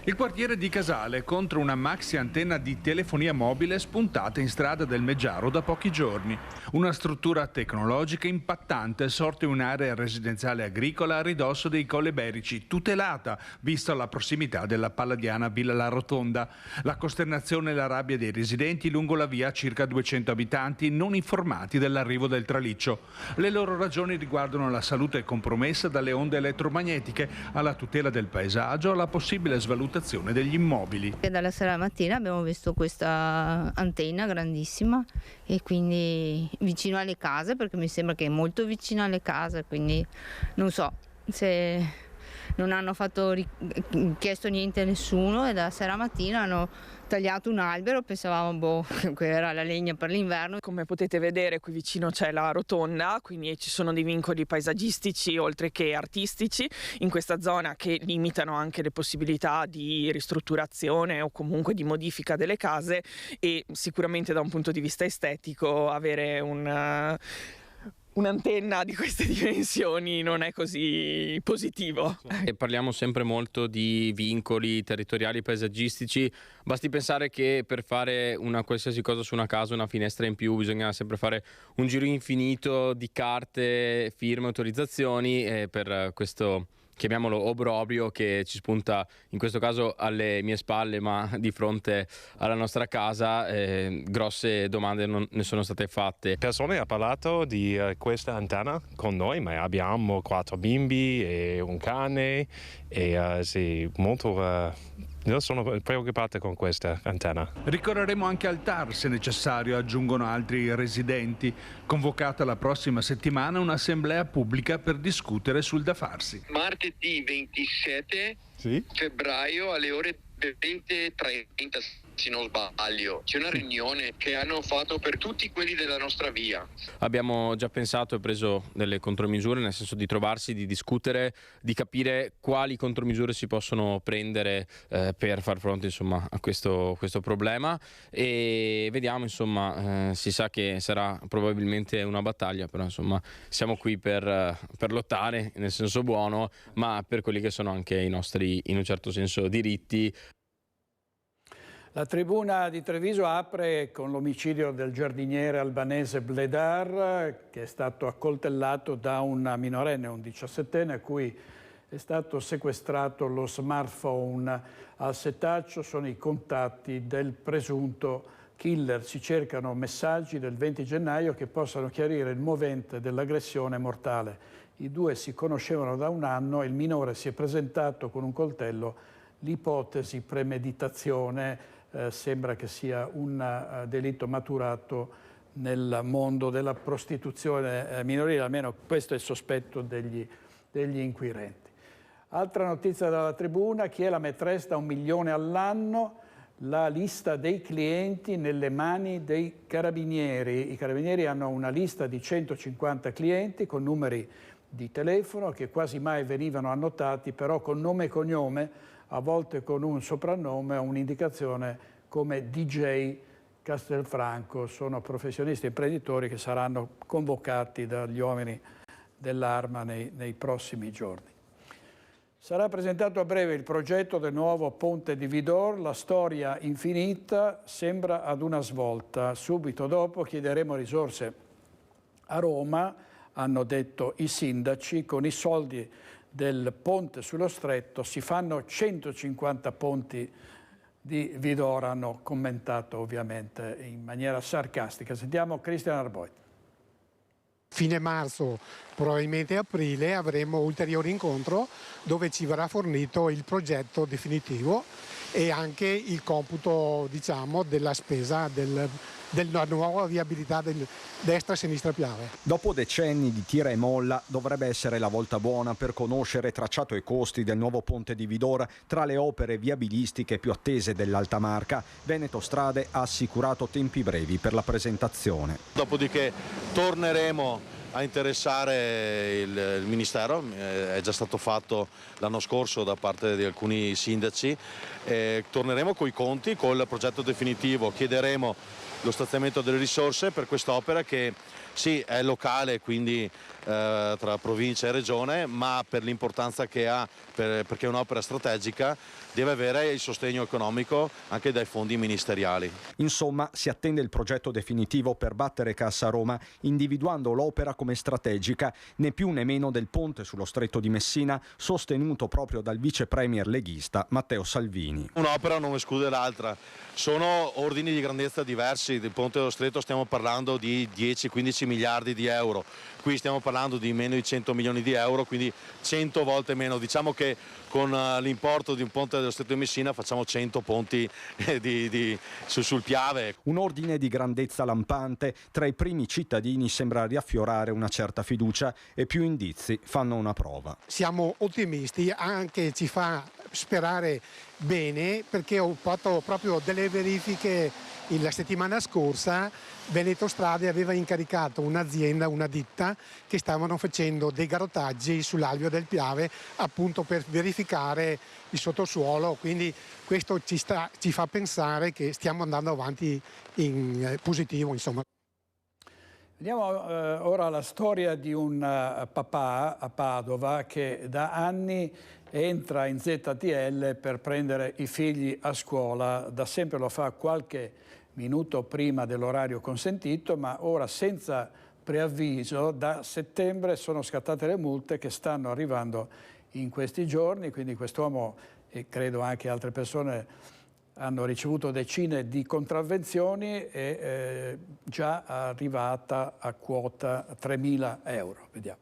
Il quartiere di Casale contro una maxi antenna di telefonia mobile spuntata in strada del Meggiaro da pochi giorni. Una struttura tecnologica impattante sorta in un'area residenziale agricola a ridosso dei Colle Berici, tutelata, vista la prossimità della palladiana Villa La Rotonda. La costernazione e la rabbia dei residenti lungo la via, circa 200 abitanti non informati dell'arrivo del traliccio. Le loro ragioni riguardano la salute compromessa dalle onde elettromagnetiche, alla tutela del paesaggio, alla possibile svalutazione degli immobili. Dalla sera alla mattina abbiamo visto questa antenna grandissima e quindi vicino alle case, perché mi sembra che è molto vicino alle case, quindi non so se non hanno chiesto niente a nessuno e dalla sera alla mattina hanno tagliato un albero, pensavamo che era la legna per l'inverno. Come potete vedere qui vicino c'è la rotonda, quindi ci sono dei vincoli paesaggistici oltre che artistici in questa zona che limitano anche le possibilità di ristrutturazione o comunque di modifica delle case, e sicuramente da un punto di vista estetico avere un'antenna di queste dimensioni non è così positivo. E parliamo sempre molto di vincoli territoriali paesaggistici. Basti pensare che per fare una qualsiasi cosa su una casa, una finestra in più, bisogna sempre fare un giro infinito di carte, firme, autorizzazioni, e per questo chiamiamolo obbrobrio che ci spunta in questo caso alle mie spalle, ma di fronte alla nostra casa, grosse domande non ne sono state fatte. Persone ha parlato di questa antenna con noi, ma abbiamo 4 bimbi e un cane e sì, molto io sono preoccupato con questa antenna. Ricorreremo anche al TAR se necessario, aggiungono altri residenti. Convocata la prossima settimana un'assemblea pubblica per discutere sul da farsi. Martedì 27 febbraio alle ore 20:30, se non sbaglio, c'è una riunione che hanno fatto per tutti quelli della nostra via. Abbiamo già pensato e preso delle contromisure, nel senso di trovarsi, di discutere, di capire quali contromisure si possono prendere per far fronte insomma a questo problema, e vediamo insomma, si sa che sarà probabilmente una battaglia, però insomma siamo qui per lottare nel senso buono, ma per quelli che sono anche i nostri in un certo senso diritti. La tribuna di Treviso apre con l'omicidio del giardiniere albanese Bledar, che è stato accoltellato da un minorenne, un 17enne, a cui è stato sequestrato lo smartphone al setaccio, sono i contatti del presunto killer. Si cercano messaggi del 20 gennaio che possano chiarire il movente dell'aggressione mortale. I due si conoscevano da un anno, il minore si è presentato con un coltello, l'ipotesi premeditazione sembra che sia un delitto maturato nel mondo della prostituzione minorile, almeno questo è il sospetto degli inquirenti. Altra notizia dalla Tribuna, chi è la maîtresse da 1 milione all'anno? La lista dei clienti nelle mani dei carabinieri. I carabinieri hanno una lista di 150 clienti con numeri di telefono che quasi mai venivano annotati, però con nome e cognome, a volte con un soprannome o un'indicazione come DJ Castelfranco. Sono professionisti e imprenditori che saranno convocati dagli uomini dell'Arma nei prossimi giorni. Sarà presentato a breve il progetto del nuovo ponte di Vidor, la storia infinita sembra ad una svolta. Subito dopo chiederemo risorse a Roma, hanno detto i sindaci, con i soldi del ponte sullo Stretto si fanno 150 ponti di Vidor, hanno commentato ovviamente in maniera sarcastica. Sentiamo Cristian Arboit. Fine marzo, probabilmente aprile, avremo ulteriore incontro dove ci verrà fornito il progetto definitivo e anche il computo, diciamo, della spesa della nuova viabilità del destra-sinistra Piave. Dopo decenni di tira e molla dovrebbe essere la volta buona per conoscere tracciato e costi del nuovo ponte di Vidor. Tra le opere viabilistiche più attese dell'Alta Marca, Veneto Strade ha assicurato tempi brevi per la presentazione. Dopodiché torneremo a interessare il Ministero, è già stato fatto l'anno scorso da parte di alcuni sindaci, torneremo coi conti, col progetto definitivo, chiederemo lo stanziamento delle risorse per quest'opera che sì è locale, quindi tra provincia e regione, ma per l'importanza che ha, perché è un'opera strategica, deve avere il sostegno economico anche dai fondi ministeriali. Insomma, si attende il progetto definitivo per battere cassa a Roma, individuando l'opera come strategica, né più né meno del ponte sullo Stretto di Messina, sostenuto proprio dal vice premier leghista Matteo Salvini. Un'opera non esclude l'altra, sono ordini di grandezza diversi. Del ponte dello Stretto stiamo parlando di 10-15 miliardi di euro, qui stiamo parlando di meno di 100 milioni di euro, quindi 100 volte meno. Diciamo che con l'importo di un ponte dello Stretto di Messina facciamo 100 ponti sul Piave. Un ordine di grandezza lampante, tra i primi cittadini sembra riaffiorare una certa fiducia e più indizi fanno una prova. Siamo ottimisti, anche ci fa sperare bene, perché ho fatto proprio delle verifiche la settimana scorsa. Veneto Strade aveva incaricato un'azienda, una ditta, che stavano facendo dei garotaggi sull'alveo del Piave appunto per verificare il sottosuolo, quindi questo ci fa pensare che stiamo andando avanti in positivo, insomma. Vediamo ora la storia di un papà a Padova che da anni entra in ZTL per prendere i figli a scuola. Da sempre lo fa qualche minuto prima dell'orario consentito, ma ora senza preavviso da settembre sono scattate le multe che stanno arrivando in questi giorni, quindi quest'uomo e credo anche altre persone hanno ricevuto decine di contravvenzioni e già arrivata a quota 3.000 euro. Vediamo.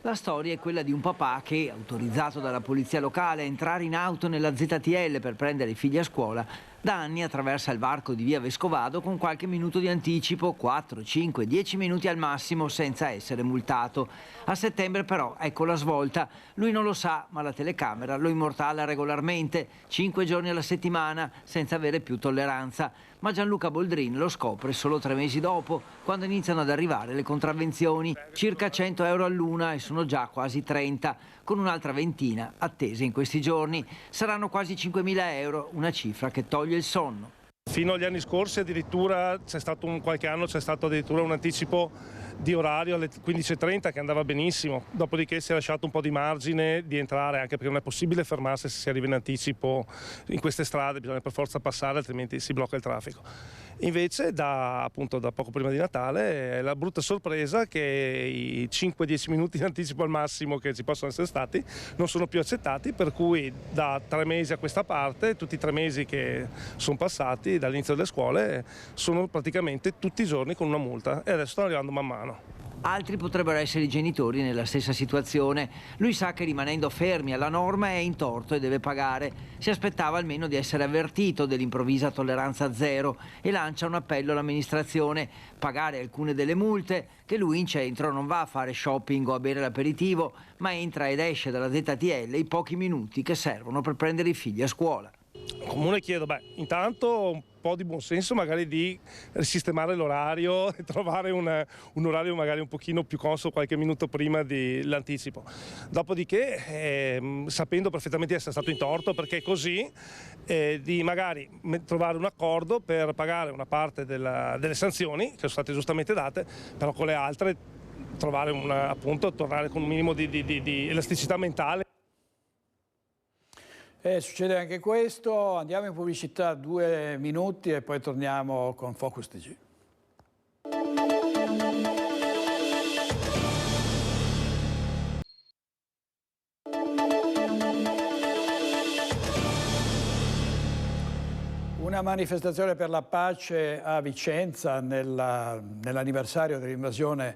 La storia è quella di un papà che, autorizzato dalla polizia locale a entrare in auto nella ZTL per prendere i figli a scuola, da anni attraversa il varco di via Vescovado con qualche minuto di anticipo, 4, 5, 10 minuti al massimo, senza essere multato. A settembre però ecco la svolta. Lui non lo sa, ma la telecamera lo immortala regolarmente, 5 giorni alla settimana, senza avere più tolleranza. Ma Gianluca Boldrin lo scopre solo 3 mesi dopo, quando iniziano ad arrivare le contravvenzioni, circa 100 euro all'una e sono già quasi 30, con un'altra ventina attese in questi giorni. Saranno quasi 5.000 euro, una cifra che toglie il sonno. Fino agli anni scorsi addirittura qualche anno c'è stato addirittura un anticipo di orario alle 15:30 che andava benissimo, dopodiché si è lasciato un po' di margine di entrare, anche perché non è possibile fermarsi se si arriva in anticipo in queste strade, bisogna per forza passare altrimenti si blocca il traffico. Invece da poco prima di Natale è la brutta sorpresa che i 5-10 minuti di anticipo al massimo che ci possono essere stati non sono più accettati, per cui da 3 mesi a questa parte, tutti i 3 mesi che sono passati dall'inizio delle scuole, sono praticamente tutti i giorni con una multa e adesso stanno arrivando man mano. Altri potrebbero essere i genitori nella stessa situazione. Lui sa che rimanendo fermi alla norma è in torto e deve pagare. Si aspettava almeno di essere avvertito dell'improvvisa tolleranza zero e lancia un appello all'amministrazione: pagare alcune delle multe, che lui in centro non va a fare shopping o a bere l'aperitivo, ma entra ed esce dalla ZTL i pochi minuti che servono per prendere i figli a scuola. Il comune chiedo, intanto un po' di buonsenso, magari di risistemare l'orario e trovare un orario magari un pochino più consono qualche minuto prima dell'anticipo. Dopodiché, sapendo perfettamente di essere stato in torto, perché così, di magari trovare un accordo per pagare una parte delle sanzioni che sono state giustamente date, però con le altre trovare tornare con un minimo di elasticità mentale. Succede anche questo, andiamo in pubblicità 2 minuti e poi torniamo con Focus TG. Una manifestazione per la pace a Vicenza nell'anniversario dell'invasione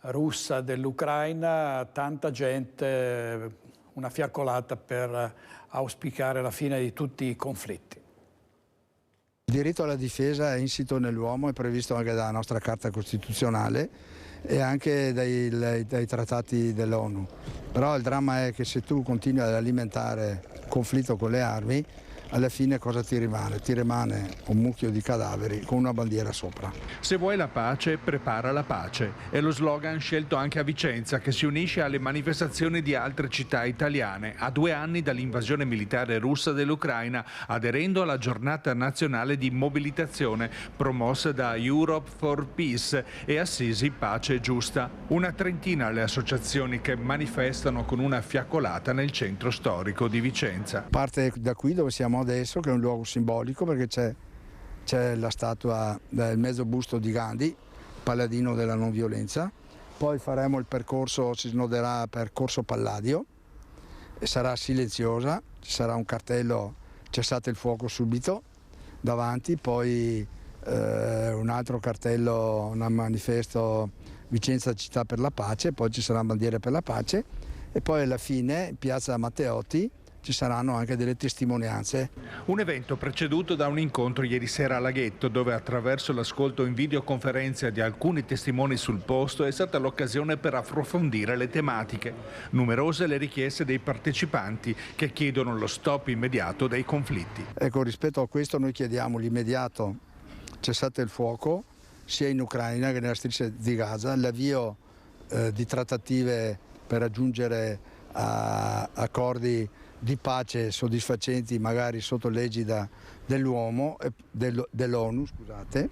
russa dell'Ucraina, tanta gente, una fiaccolata per auspicare la fine di tutti i conflitti. Il diritto alla difesa è insito nell'uomo, è previsto anche dalla nostra Carta Costituzionale e anche dai trattati dell'ONU. Però il dramma è che se tu continui ad alimentare il conflitto con le armi, alla fine cosa ti rimane? Ti rimane un mucchio di cadaveri con una bandiera sopra. Se vuoi la pace, prepara la pace. È lo slogan scelto anche a Vicenza, che si unisce alle manifestazioni di altre città italiane, a 2 anni dall'invasione militare russa dell'Ucraina, aderendo alla giornata nazionale di mobilitazione promossa da Europe for Peace e Assisi Pace Giusta. Una trentina le associazioni che manifestano con una fiaccolata nel centro storico di Vicenza. Parte da qui dove siamo adesso, che è un luogo simbolico, perché c'è la statua del mezzo busto di Gandhi, paladino della non violenza. Poi faremo il percorso, si snoderà percorso Palladio e sarà silenziosa, ci sarà un cartello cessate il fuoco subito davanti, poi un altro cartello, un manifesto Vicenza città per la pace, poi ci saranno bandiere per la pace e poi alla fine in piazza Matteotti ci saranno anche delle testimonianze. Un evento preceduto da un incontro ieri sera a Laghetto, dove attraverso l'ascolto in videoconferenza di alcuni testimoni sul posto è stata l'occasione per approfondire le tematiche. Numerose le richieste dei partecipanti che chiedono lo stop immediato dei conflitti. Ecco, rispetto a questo noi chiediamo l'immediato cessate il fuoco sia in Ucraina che nella striscia di Gaza, l'avvio di trattative per raggiungere accordi di pace soddisfacenti, magari sotto l'egida dell'ONU, scusate.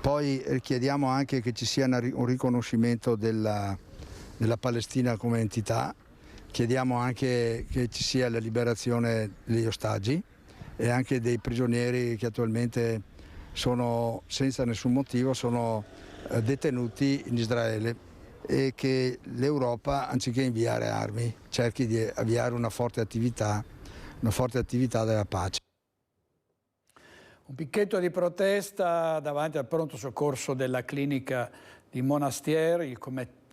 Poi chiediamo anche che ci sia un riconoscimento della Palestina come entità, chiediamo anche che ci sia la liberazione degli ostaggi e anche dei prigionieri che attualmente sono senza nessun motivo sono detenuti in Israele, e che l'Europa, anziché inviare armi, cerchi di avviare una forte attività della pace. Un picchetto di protesta davanti al pronto soccorso della clinica di Monastier. Il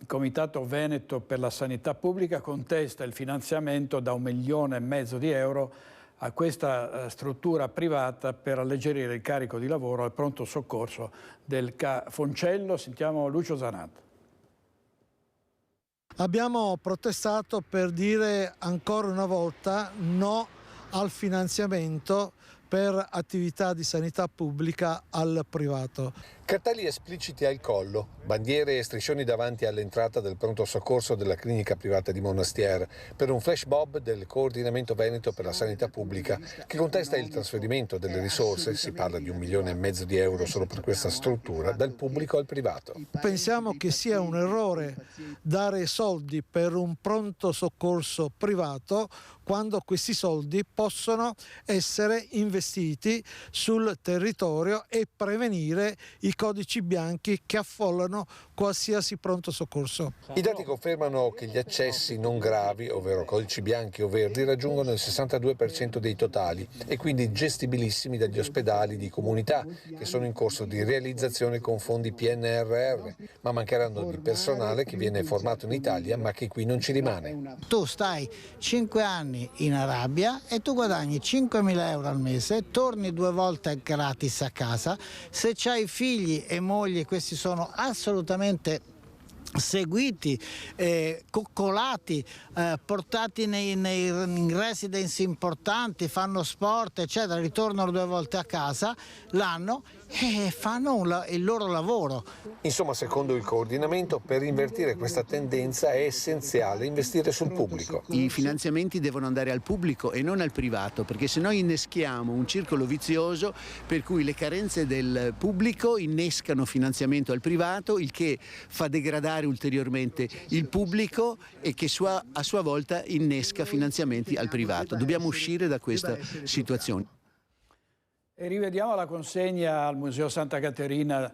Comitato Veneto per la Sanità Pubblica contesta il finanziamento da 1,5 milioni di euro a questa struttura privata per alleggerire il carico di lavoro al pronto soccorso del Foncello. Sentiamo Lucio Zanatta. Abbiamo protestato per dire ancora una volta no al finanziamento per attività di sanità pubblica al privato. Cartelli espliciti al collo, bandiere e striscioni davanti all'entrata del pronto soccorso della clinica privata di Monastier per un flash mob del Coordinamento Veneto per la Sanità Pubblica che contesta il trasferimento delle risorse, si parla di 1,5 milioni di euro solo per questa struttura, dal pubblico al privato. Pensiamo che sia un errore dare soldi per un pronto soccorso privato quando questi soldi possono essere investiti sul territorio e prevenire i codici bianchi che affollano qualsiasi pronto soccorso. I dati confermano che gli accessi non gravi, ovvero codici bianchi o verdi, raggiungono il 62% dei totali e quindi gestibilissimi dagli ospedali di comunità che sono in corso di realizzazione con fondi PNRR, ma mancheranno di personale che viene formato in Italia ma che qui non ci rimane. Tu stai 5 anni in Arabia e tu guadagni 5.000 euro al mese, torni 2 volte gratis a casa, se c'hai figli e mogli, questi sono assolutamente seguiti, coccolati, portati in residence importanti, fanno sport eccetera, ritornano 2 volte a casa l'anno e fanno il loro lavoro. Insomma, secondo il coordinamento, per invertire questa tendenza è essenziale investire sul pubblico. I finanziamenti devono andare al pubblico e non al privato, perché se no inneschiamo un circolo vizioso per cui le carenze del pubblico innescano finanziamento al privato, il che fa degradare ulteriormente il pubblico e che a sua volta innesca finanziamenti al privato. Dobbiamo uscire da questa situazione. E rivediamo la consegna al Museo Santa Caterina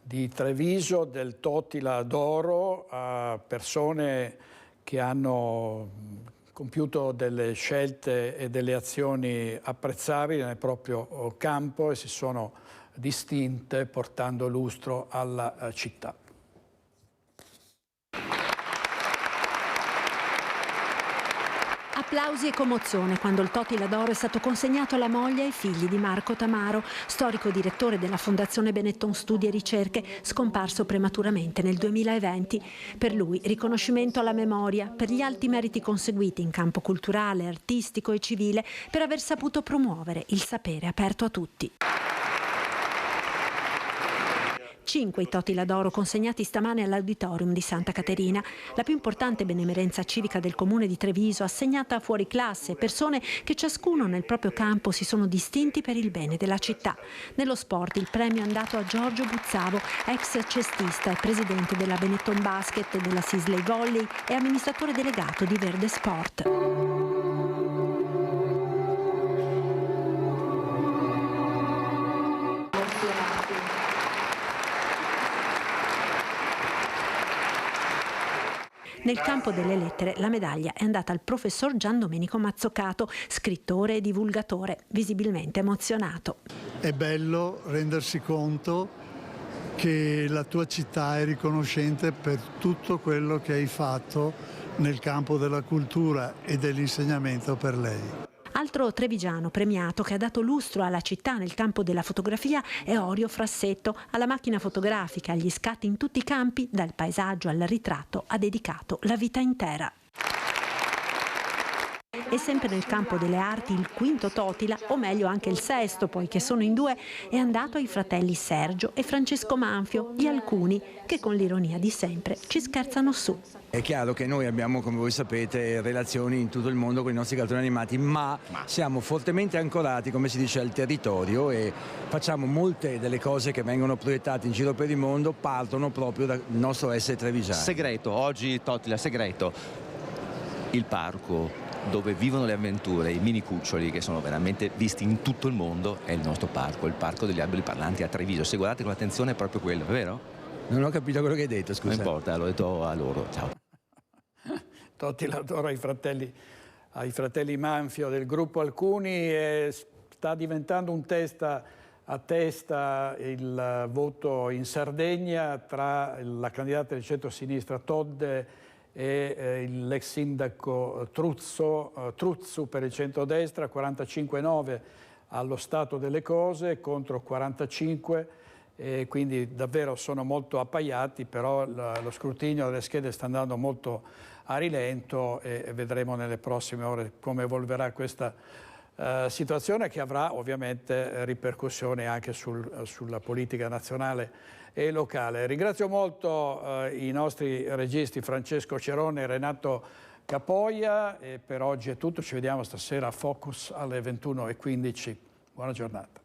di Treviso del Totila d'Oro a persone che hanno compiuto delle scelte e delle azioni apprezzabili nel proprio campo e si sono distinte portando lustro alla città. Applausi e commozione quando il Totila d'Oro è stato consegnato alla moglie e ai figli di Marco Tamaro, storico direttore della Fondazione Benetton Studi e Ricerche, scomparso prematuramente nel 2020. Per lui riconoscimento alla memoria per gli alti meriti conseguiti in campo culturale, artistico e civile, per aver saputo promuovere il sapere aperto a tutti. 5 i Totila d'Oro consegnati stamane all'Auditorium di Santa Caterina, la più importante benemerenza civica del comune di Treviso, assegnata a fuori classe, persone che ciascuno nel proprio campo si sono distinti per il bene della città. Nello sport il premio è andato a Giorgio Buzzavo, ex cestista e presidente della Benetton Basket e della Sisley Volley e amministratore delegato di Verde Sport. Nel campo delle lettere la medaglia è andata al professor Gian Domenico Mazzocato, scrittore e divulgatore, visibilmente emozionato. È bello rendersi conto che la tua città è riconoscente per tutto quello che hai fatto nel campo della cultura e dell'insegnamento per lei. Altro trevigiano premiato che ha dato lustro alla città nel campo della fotografia è Orio Frassetto. Alla macchina fotografica, agli scatti in tutti i campi, dal paesaggio al ritratto, ha dedicato la vita intera. E sempre nel campo delle arti il quinto Totila, o meglio anche il sesto, poiché sono in 2, è andato ai fratelli Sergio e Francesco Manfio, gli alcuni che con l'ironia di sempre ci scherzano su. È chiaro che noi abbiamo, come voi sapete, relazioni in tutto il mondo con i nostri cartoni animati, ma siamo fortemente ancorati, come si dice, al territorio e facciamo molte delle cose che vengono proiettate in giro per il mondo, partono proprio dal nostro essere trevigiani. Segreto, oggi Totila, segreto, il parco dove vivono le avventure, i mini cuccioli che sono veramente visti in tutto il mondo, è il nostro parco, il parco degli alberi parlanti a Treviso. Se guardate con attenzione è proprio quello, è vero? Non ho capito quello che hai detto, scusa. Non importa, l'ho detto a loro, ciao. Totila d'Oro ai fratelli Manfio del gruppo Alcuni e sta diventando un testa a testa il voto in Sardegna tra la candidata del centro-sinistra Todde e l'ex sindaco Truzzu per il centrodestra, 45-9 allo stato delle cose contro 45, e quindi davvero sono molto appaiati, però lo scrutinio delle schede sta andando molto a rilento e vedremo nelle prossime ore come evolverà questa situazione che avrà ovviamente ripercussioni anche sulla politica nazionale e locale. Ringrazio molto i nostri registi Francesco Cerone e Renato Capoia, e per oggi è tutto, ci vediamo stasera a Focus alle 21:15. Buona giornata.